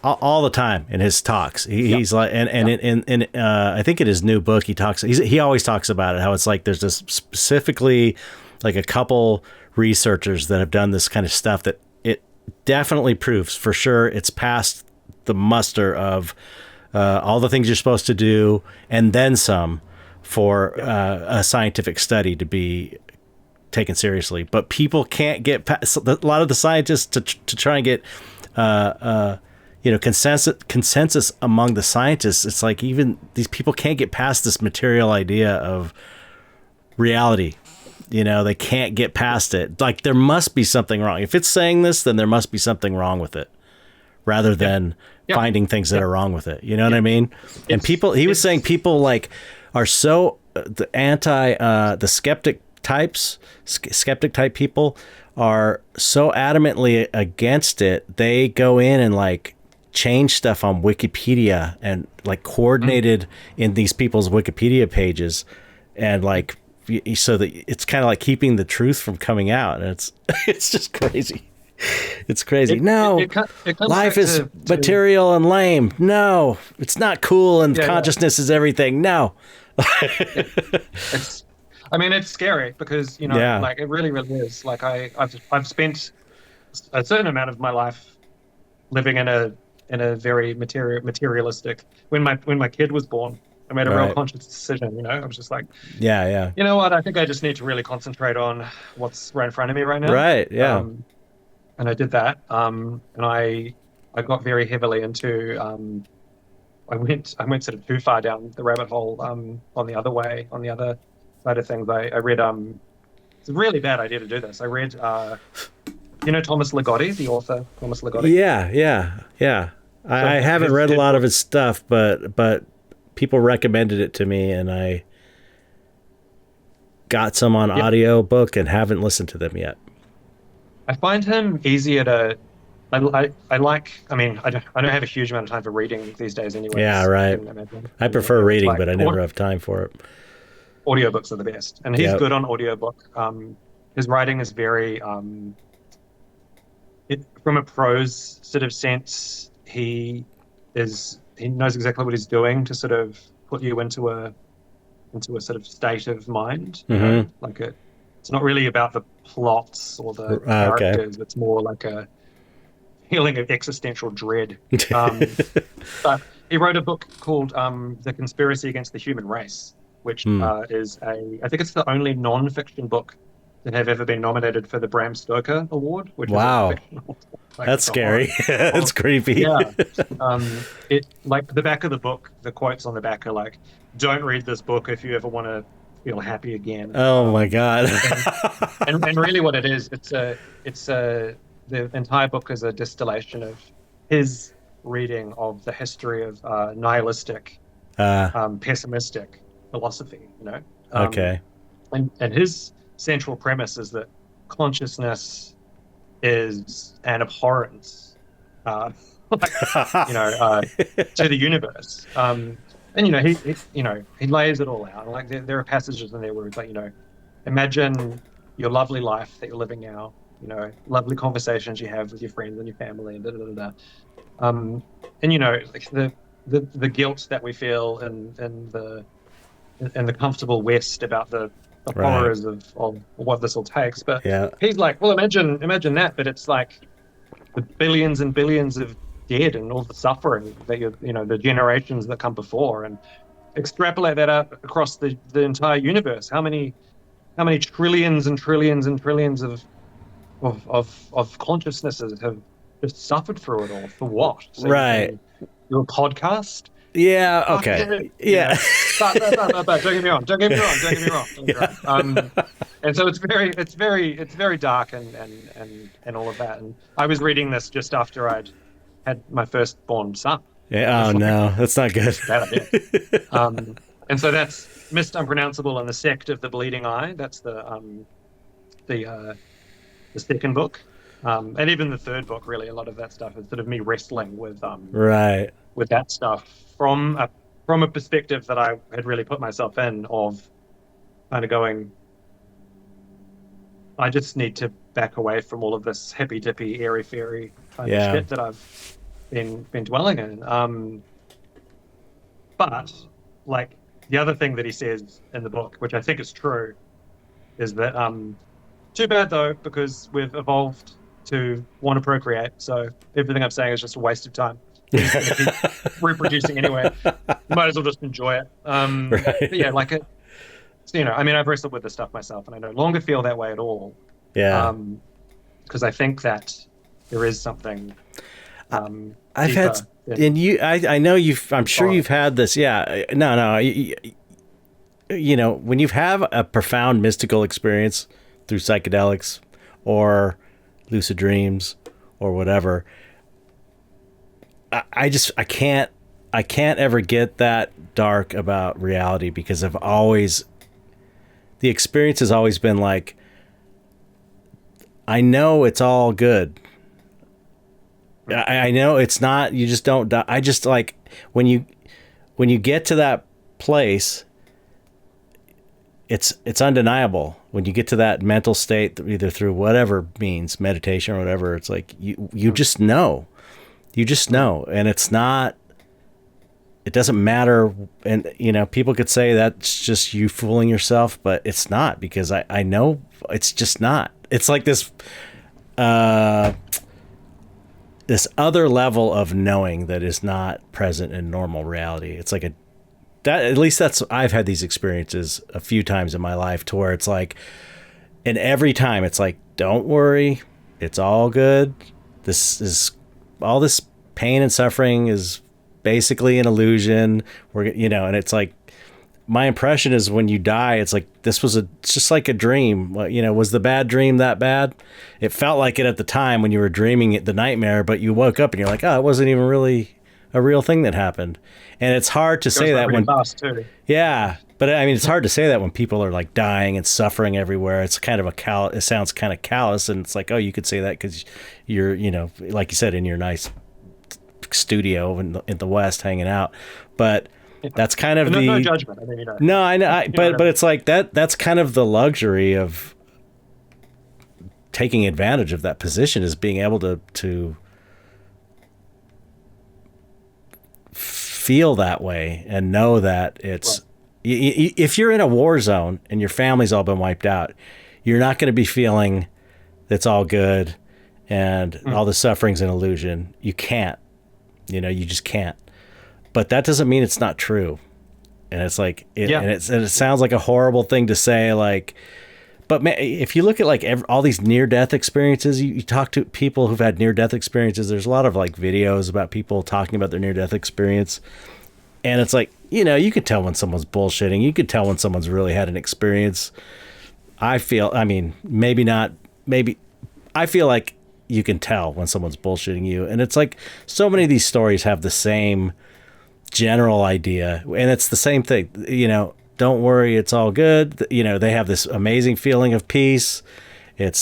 all the time in his talks. He's like, and I think in his new book he always talks about it, how it's like there's this specifically like a couple researchers that have done this kind of stuff that it definitely proves for sure it's past the muster of all the things you're supposed to do and then some for a scientific study to be taken seriously. But people can't get past, a lot of the scientists to try and get consensus among the scientists. It's like even these people can't get past this material idea of reality. You know, they can't get past it. Like there must be something wrong. If it's saying this, then there must be something wrong with it, rather than finding things that are wrong with it. You know what I mean? And he was saying people like are so the skeptic type people are so adamantly against it. They go in and like change stuff on Wikipedia and like coordinated in these people's Wikipedia pages, and like so that it's kind of like keeping the truth from coming out. And it's just crazy. It's crazy. Life is material and lame. No, it's not cool, and consciousness is everything. No. It's scary because, like it really, really is. Like I've spent a certain amount of my life living in a very materialistic. When my kid was born, I made a real conscious decision. I was just like, you know what? I think I just need to really concentrate on what's right in front of me right now. Right. Yeah. And I did that. And I got very heavily into. I went sort of too far down the rabbit hole. On the other side of things, I read. It's a really bad idea to do this. I read. Thomas Ligotti, the author, Thomas Ligotti. Yeah. I haven't read a lot of his stuff, but people recommended it to me, and I got some on audio book and haven't listened to them yet. I find him easier to. I don't have a huge amount of time for reading these days anyway. Yeah, right. I prefer reading, but I never have time for it. Audiobooks are the best, and he's good on audiobook. His writing is very, from a prose sort of sense, he knows exactly what he's doing to sort of put you into a sort of state of mind. Like it's not really about the plots or the characters. It's more like a feeling of existential dread. But he wrote a book called The Conspiracy Against the Human Race, which is I think it's the only non-fiction book that have ever been nominated for the Bram Stoker Award. Which wow. is like, that's scary. That's creepy. Yeah. It like the back of the book, the quotes on the back are like, "Don't read this book if you ever want to feel happy again." Oh my God. and really what it is, the entire book is a distillation of his reading of the history of nihilistic, pessimistic philosophy, Okay. And his central premise is that consciousness is an abhorrence, to the universe. And he lays it all out. Like there are passages in there where it's like, imagine your lovely life that you're living now. Lovely conversations you have with your friends and your family, and like the guilt that we feel in the comfortable West about the horrors of what this all takes. But he's like, well, imagine that, but it's like the billions and billions of dead and all the suffering that the generations that come before, and extrapolate that out across the entire universe. How many trillions and trillions and trillions of consciousnesses have just suffered through it all for what? So right. Your podcast, Yeah. Fucking Okay. hell, you know. Yeah. But don't get me wrong. Don't get me wrong. Don't get me wrong. Don't get me wrong. And so it's very dark and all of that. And I was reading this just after I'd had my firstborn son. Yeah. Oh It's like, no, that's not good. bad idea. And so that's Unpronounceable and the Sect of the Bleeding Eye. That's the second book, and even the third book. Really, a lot of that stuff is sort of me wrestling Right. with that stuff from a perspective that I had really put myself in, of kind of going, I just need to back away from all of this hippy dippy, airy fairy kind of shit that I've been dwelling in. But like the other thing that he says in the book, which I think is true, is that too bad though, because we've evolved to want to procreate. So everything I'm saying is just a waste of time. Keep reproducing anyway. You might as well just enjoy it. Right. But yeah, like it. You know, I mean, I've wrestled with this stuff myself, and I no longer feel that way at all. Yeah. Because I think that there is something. I've had, and you, I know you've, I'm sure you've had this. Yeah. No. You know, when you have a profound mystical experience through psychedelics or lucid dreams or whatever, I can't ever get that dark about reality, because the experience has always been like, I know it's all good. I know it's not, you just don't die. I just like, when you get to that place, it's undeniable. When you get to that mental state, either through whatever means, meditation or whatever, it's like you just know. You just know. And it's not, it doesn't matter. And, you know, people could say that's just you fooling yourself, but it's not, because I know it's just not. It's like this other level of knowing that is not present in normal reality. It's like at least that's, I've had these experiences a few times in my life, to where it's like, and every time it's like, don't worry, it's all good. All this pain and suffering is basically an illusion. And it's like, my impression is when you die, it's like, it's just like a dream. Was the bad dream that bad? It felt like it at the time when you were dreaming it, the nightmare, but you woke up and you're like, oh, it wasn't even really a real thing that happened. And it's hard to say that when, too. Yeah, but I mean, it's hard to say that when people are like dying and suffering everywhere. It's kind of it sounds kind of callous, and it's like, oh, you could say that because you're, like you said, in your nice studio in the West hanging out. But that's kind of no judgment. I mean, No, I know, but it's like that's kind of the luxury of taking advantage of that position, is being able to feel that way and know that it's, if you're in a war zone and your family's all been wiped out, you're not going to be feeling it's all good and all the suffering's an illusion. You can't, you just can't. But that doesn't mean it's not true. And it's like, and it sounds like a horrible thing to say, like, but man, if you look at like all these near-death experiences, you talk to people who've had near-death experiences. There's a lot of like videos about people talking about their near-death experience, and it's like, you can tell when someone's bullshitting. You can tell when someone's really had an experience. I feel like you can tell when someone's bullshitting you, and it's like so many of these stories have the same general idea, and it's the same thing. Don't worry, it's all good. They have this amazing feeling of peace. And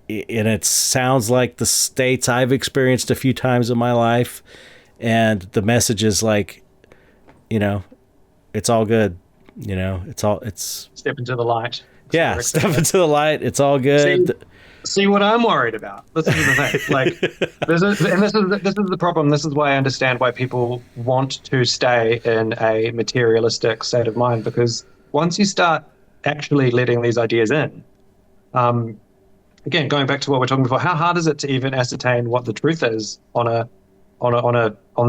it sounds like the states I've experienced a few times in my life. And the message is like, it's all good. It's step into the light. Yeah, step into the light. It's all good. See what I'm worried about. This is the thing. Like, this is the problem. This is why I understand why people want to stay in a materialistic state of mind, because once you start actually letting these ideas in, again, going back to what we're talking before, how hard is it to even ascertain what the truth is on the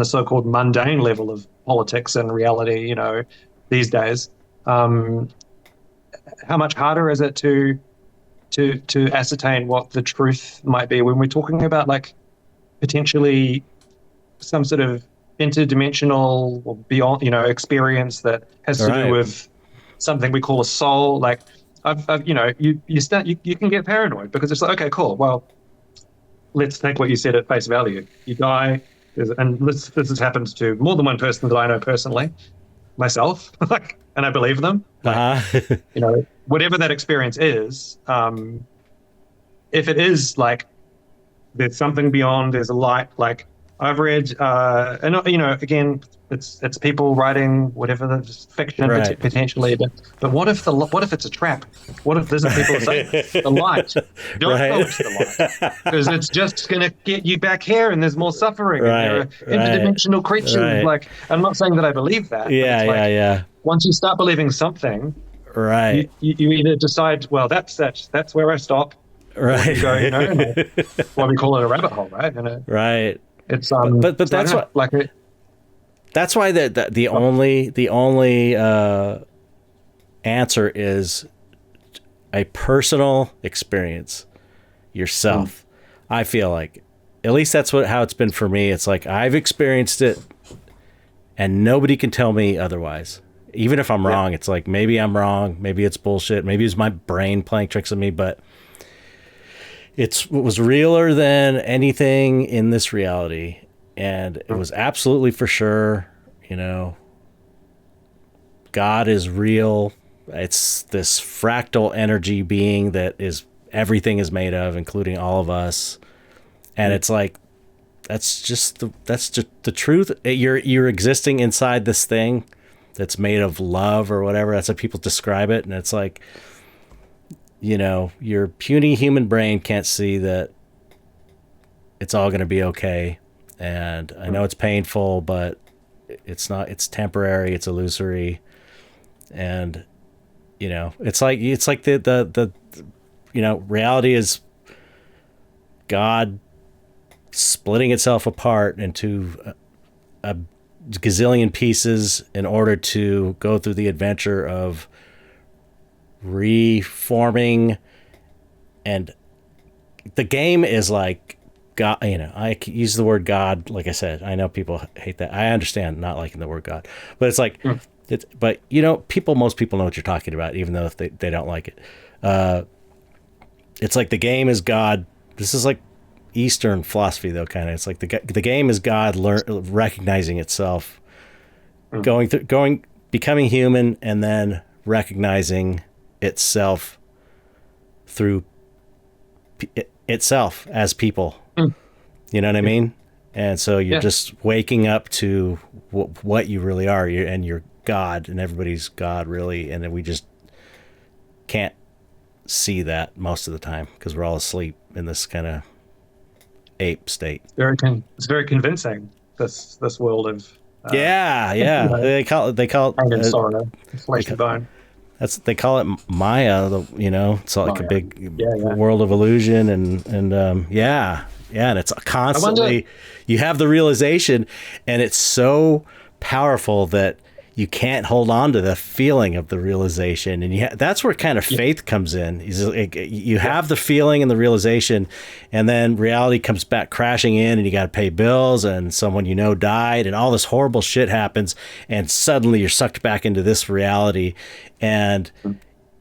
so-called mundane level of politics and reality? These days, how much harder is it to ascertain what the truth might be when we're talking about like potentially some sort of interdimensional or beyond, experience that has to Right. do with something we call a soul. Like I've you can get paranoid because it's like, okay, cool. Well, let's take what you said at face value. You die, and this has happened to more than one person that I know personally, myself, like, and I believe them. Like, Uh-huh. whatever that experience is, if it is like there's something beyond, there's a light. Like I've read, and again, it's people writing whatever the fiction Right. potentially, but what if it's a trap? What if there's people saying the light? Don't go Right. into the light because it's just going to get you back here, and there's more suffering, and there are interdimensional creatures. Right. Like I'm not saying that I believe that. But Yeah, it's like, yeah. once you start believing something, Right. you either decide, well, that's where I stop. Right. Go, what we call it a rabbit hole, right? And Right. it's But that's what, like it. that's why the only answer is a personal experience yourself. I feel like, at least that's how it's been for me. It's like I've experienced it and nobody can tell me otherwise. Even if I'm wrong, it's like, maybe I'm wrong. Maybe it's bullshit. Maybe it's my brain playing tricks on me, but it was realer than anything in this reality. And it was absolutely for sure, God is real. It's this fractal energy being that is everything is made of, including all of us. And it's like, that's just the truth. You're existing inside this thing that's made of love or whatever. That's how people describe it. And it's like, your puny human brain can't see that it's all going to be okay. And I know it's painful, but it's not, it's temporary, it's illusory. And, it's like the reality is God splitting itself apart into a gazillion pieces in order to go through the adventure of reforming. And the game is like God, I use the word God. Like I said, I know people hate that. I understand not liking the word God, but it's like, most people know what you're talking about, even though if they don't like it. It's like the game is God. This is like Eastern philosophy, though, kind of. It's like the game is God recognizing itself, becoming human, and then recognizing itself through itself as people. You know what I mean? And so you're just waking up to what you really are, and you're God, and everybody's God, really, and then we just can't see that most of the time because we're all asleep in this kind of ape state. It's very convincing, this world of they call it sorrow, flesh and bone. They call it Maya. It's like a big world of illusion, and and it's constantly you have the realization, and it's so powerful that you can't hold on to the feeling of the realization. And that's where kind of faith comes in. You have the feeling and the realization, and then reality comes back crashing in, and you got to pay bills, and someone died, and all this horrible shit happens, and suddenly you're sucked back into this reality, and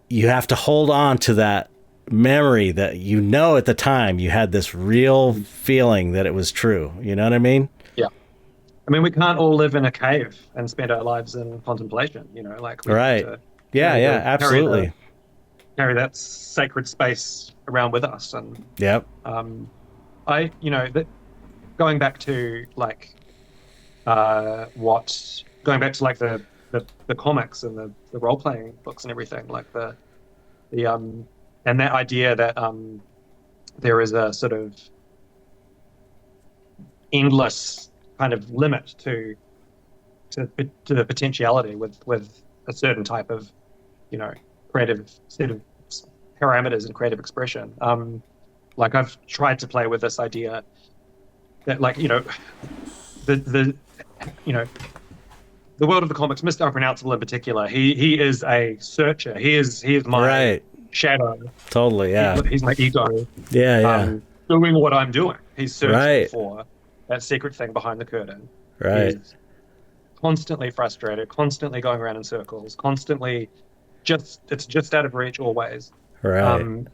you have to hold on to that memory that at the time you had this real feeling that it was true. You know what I mean? I mean, we can't all live in a cave and spend our lives in contemplation, like we right. Absolutely. Carry that sacred space around with us. And going back to like the comics and the role-playing books and everything, like the and that idea that there is a sort of endless kind of limit to the potentiality with a certain type of creative set of parameters and creative expression. Like I've tried to play with this idea that the world of the comics, Mr. Unpronounceable in particular, he is a searcher. He is my shadow. Totally, yeah. He's my ego. Yeah. Doing what I'm doing. He's searching for that secret thing behind the curtain. Right. is constantly frustrated, constantly going around in circles, constantly it's just out of reach always. Right.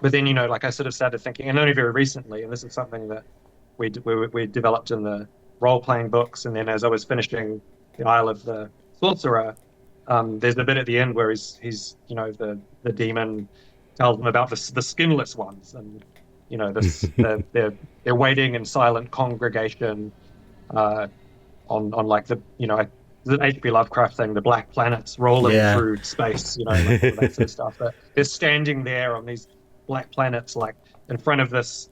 But then, you know, like I sort of started thinking, and only very recently, and this is something that we developed in the role-playing books, and then as I was finishing the Isle of the Sorcerer, there's a bit at the end where he's you know, the demon tells them about the skinless ones, and you know, they're waiting in silent congregation on like the, you know, the H.P. Lovecraft thing, the black planets rolling Yeah. through space, you know, like all of that sort of stuff. They're standing there on these black planets, like in front of this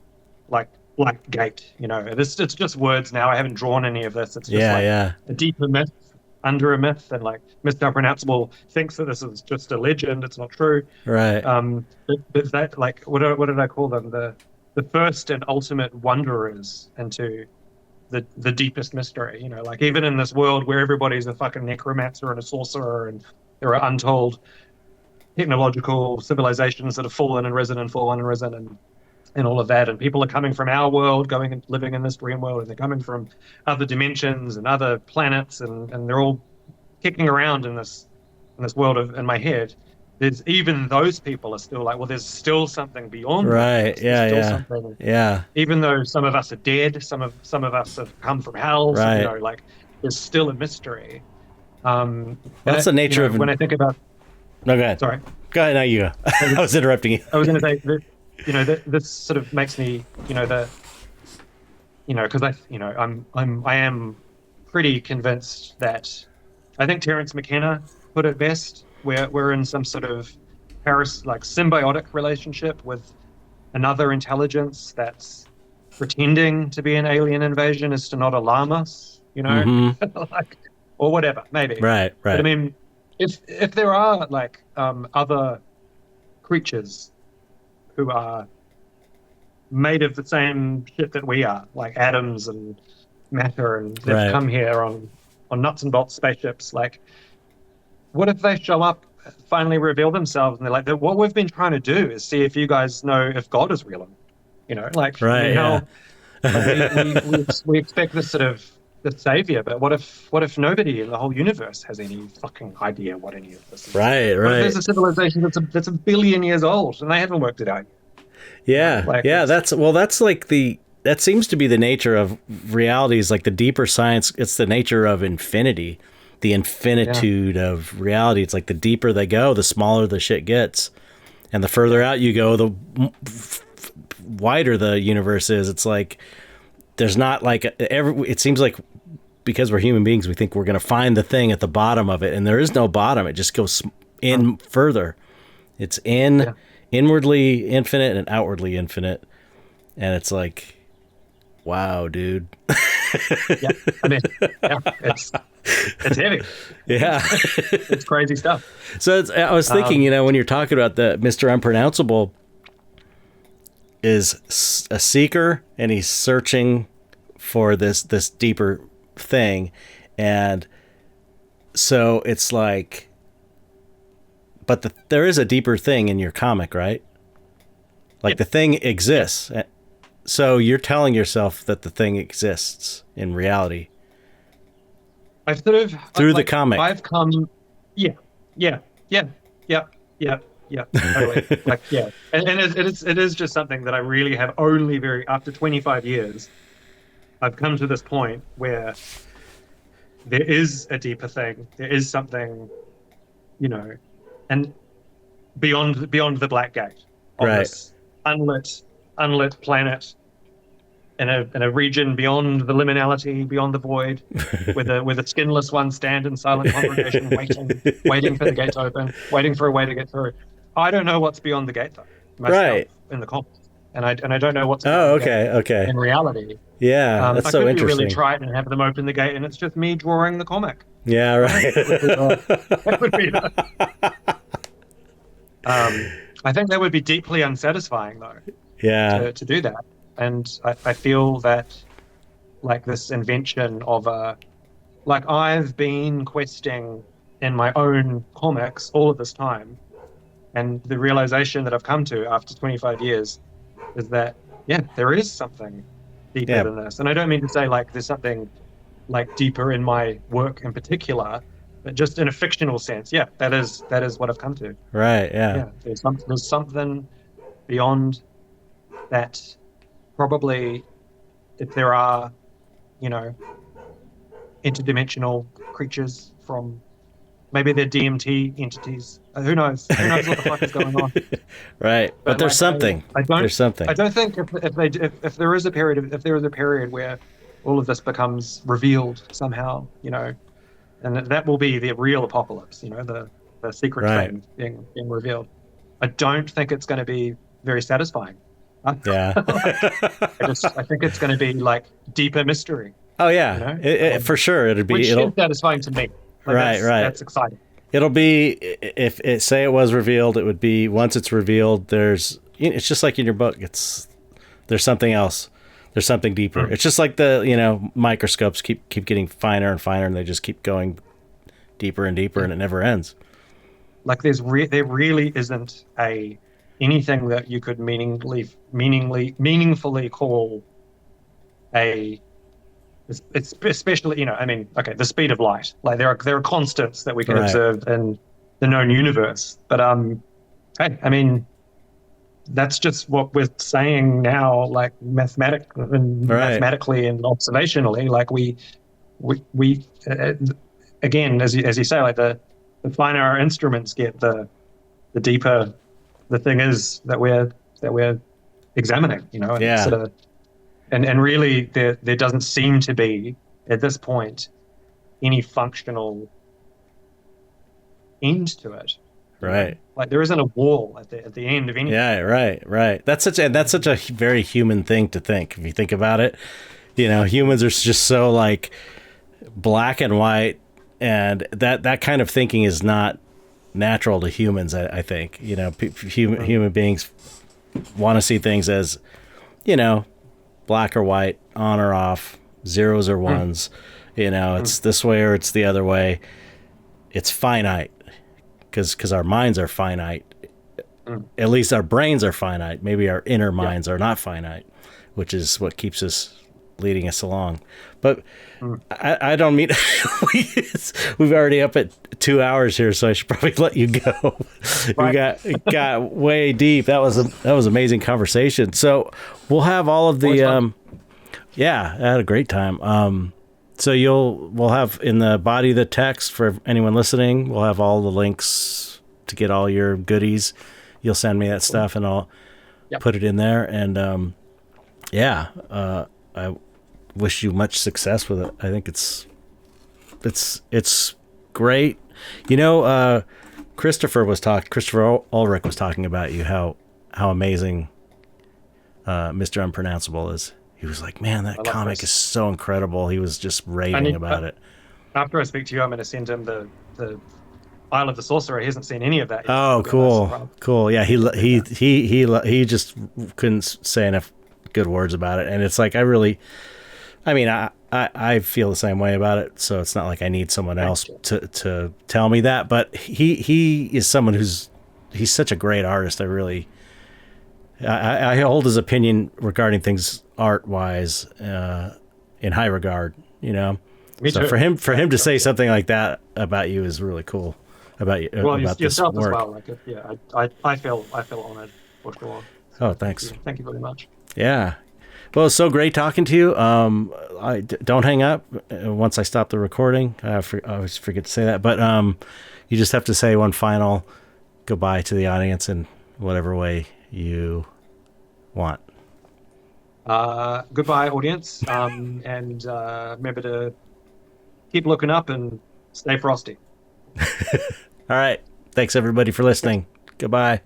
like black gate, you know. It's just words now. I haven't drawn any of this. It's just Yeah, like yeah. a deeper myth under a myth, and like Mr. Unpronounceable thinks that this is just a legend. It's not true. Right. But that, like, what did I call them? The first and ultimate wanderers into the deepest mystery, you know, like even in this world where everybody's a fucking necromancer and a sorcerer, and there are untold technological civilizations that have fallen and risen and fallen and risen, and all of that, and people are coming from our world, going and living in this dream world, and they're coming from other dimensions and other planets, and they're all kicking around in this world in my head. There's even those people are still like, well, there's still something beyond Right. this. Yeah, There's yeah. still something, Yeah. even though some of us are dead, some of us have come from hell. So, you Right. know, like there's still a mystery. That's the nature of when I think about. No, go ahead. Sorry, Go ahead. Now you go. I was interrupting you. I was going to say that, you know, this sort of makes me, you know, because I am pretty convinced that I think Terence McKenna put it best. We're in some sort of symbiotic relationship with another intelligence that's pretending to be an alien invasion is to not alarm us, you know, like, or whatever, maybe. Right. But I Right. mean, if there are like other creatures who are made of the same shit that we are, like atoms and matter, and they've Right. come here on nuts and bolts spaceships, like, what if they show up, finally reveal themselves, and they're like, what we've been trying to do is see if you guys know if God is real, you know, like, Right. you know, Yeah. we expect this sort of the savior, but what if nobody in the whole universe has any fucking idea what any of this is? Right. What if Right. there's a civilization that's a billion years old and they haven't worked it out? Yeah. Like, Yeah. That's like that seems to be the nature of reality, is like the deeper science. It's the nature of infinity, the infinitude of reality. It's like the deeper they go, the smaller the shit gets. And the further out you go, the wider the universe is. It's like, there's not like it seems like, because we're human beings, we think we're going to find the thing at the bottom of it, and there is no bottom. It just goes in further. It's inwardly infinite and outwardly infinite. And it's like, wow, dude. Yeah, I mean, yeah, it's heavy. Yeah. It's crazy stuff. So I was thinking, you know, when you're talking about the Mr. Unpronounceable is a seeker, and he's searching for this deeper thing. And so it's like, but there is a deeper thing in your comic, right? Like the thing exists. So you're telling yourself that the thing exists in reality. I've sort of Through the comic. I've come, yeah, totally. Like, yeah, and it is just something that I really have only after 25 years, I've come to this point where there is a deeper thing. There is something, you know, and beyond the black gate of this unlit planet, in a region beyond the liminality, beyond the void, where the skinless ones stand in silent congregation, waiting for the gate to open, waiting for a way to get through. I don't know what's beyond the gate, though, myself, in the comics, and I don't know what's beyond the gate in reality. Yeah, that's so interesting. I could be really trite and have them open the gate, and it's just me drawing the comic. Yeah, right. That would be I think that would be deeply unsatisfying, though. Yeah. To do that. And I feel that, like, this invention of like, I've been questing in my own comics all of this time, and the realization that I've come to after 25 years is that, yeah, there is something deeper than this. And I don't mean to say, like, there's something like deeper in my work in particular, but just in a fictional sense, yeah, that is what I've come to. Right. Yeah. Yeah, there's something beyond that. Probably, if there are, you know, interdimensional creatures from maybe they're DMT entities. Who knows? Who knows what the fuck is going on? Right. But But there's like, something. I don't, There's something. I don't think if there is a period where all of this becomes revealed somehow, you know, and that will be the real apocalypse, you know, the secret Right. thing being revealed. I don't think it's going to be very satisfying. Yeah. I think it's going to be like deeper mystery, Oh you yeah. know, For sure. which is It'll. satisfying to me. Like Right. Right. That's exciting. It'll be if it say it was revealed, it would be once it's revealed. It's just like in your book. There's something else. There's something deeper. It's just like the microscopes keep getting finer and finer, and they just keep going deeper and deeper, and it never ends. Like there really isn't anything that you could meaningfully call it's especially, I mean, okay, the speed of light. Like there are constants that we can Right. observe in the known universe. But hey, I mean, that's just what we're saying now, like mathematically and observationally. Like we again, as you say, like the finer our instruments get, the deeper the thing is that we're examining. You know, and Yeah. sort of, and really there doesn't seem to be at this point any functional end to it. Right. Like there isn't a wall at the end of anything. Yeah. Right. That's such a very human thing to think. If you think about it, humans are just so like black and white, and that kind of thinking is not natural to humans. I think human beings want to see things as black or white, on or off, zeros or ones. It's this way or it's the other way. It's finite because our minds are finite. At least our brains are finite. Maybe our inner minds are not finite, which is what keeps us leading us along. But I don't mean we've already up at 2 hours here, so I should probably let you go. Right. We got way deep. That was amazing conversation. So we'll have all of the I had a great time. So we'll have in the body of the text for anyone listening, we'll have all the links to get all your goodies. You'll send me that stuff and I'll put it in there. And I wish you much success with it. I think it's great. Christopher Ulrich was talking about you, how amazing Mr. Unpronounceable is. He was like, man, that comic is so incredible. He was just raving about it. After I speak to you, I'm going to send him the Isle of the Sorcerer. He hasn't seen any of that yet. Oh, cool. Yeah, he just couldn't say enough good words about it. And it's like, I feel the same way about it. So it's not like I need someone else to tell me that. But he is someone he's such a great artist. I hold his opinion regarding things art-wise in high regard. Me so too. for him to say something like that about you is really cool. About you, well, about this yourself work. as well. Like, I feel honored for sure. Oh, thanks. Thank you very much. Yeah. Well, it's so great talking to you. Don't hang up once I stop the recording. I always forget to say that, but you just have to say one final goodbye to the audience in whatever way you want. Goodbye, audience, and remember to keep looking up and stay frosty. All right. Thanks, everybody, for listening. Goodbye.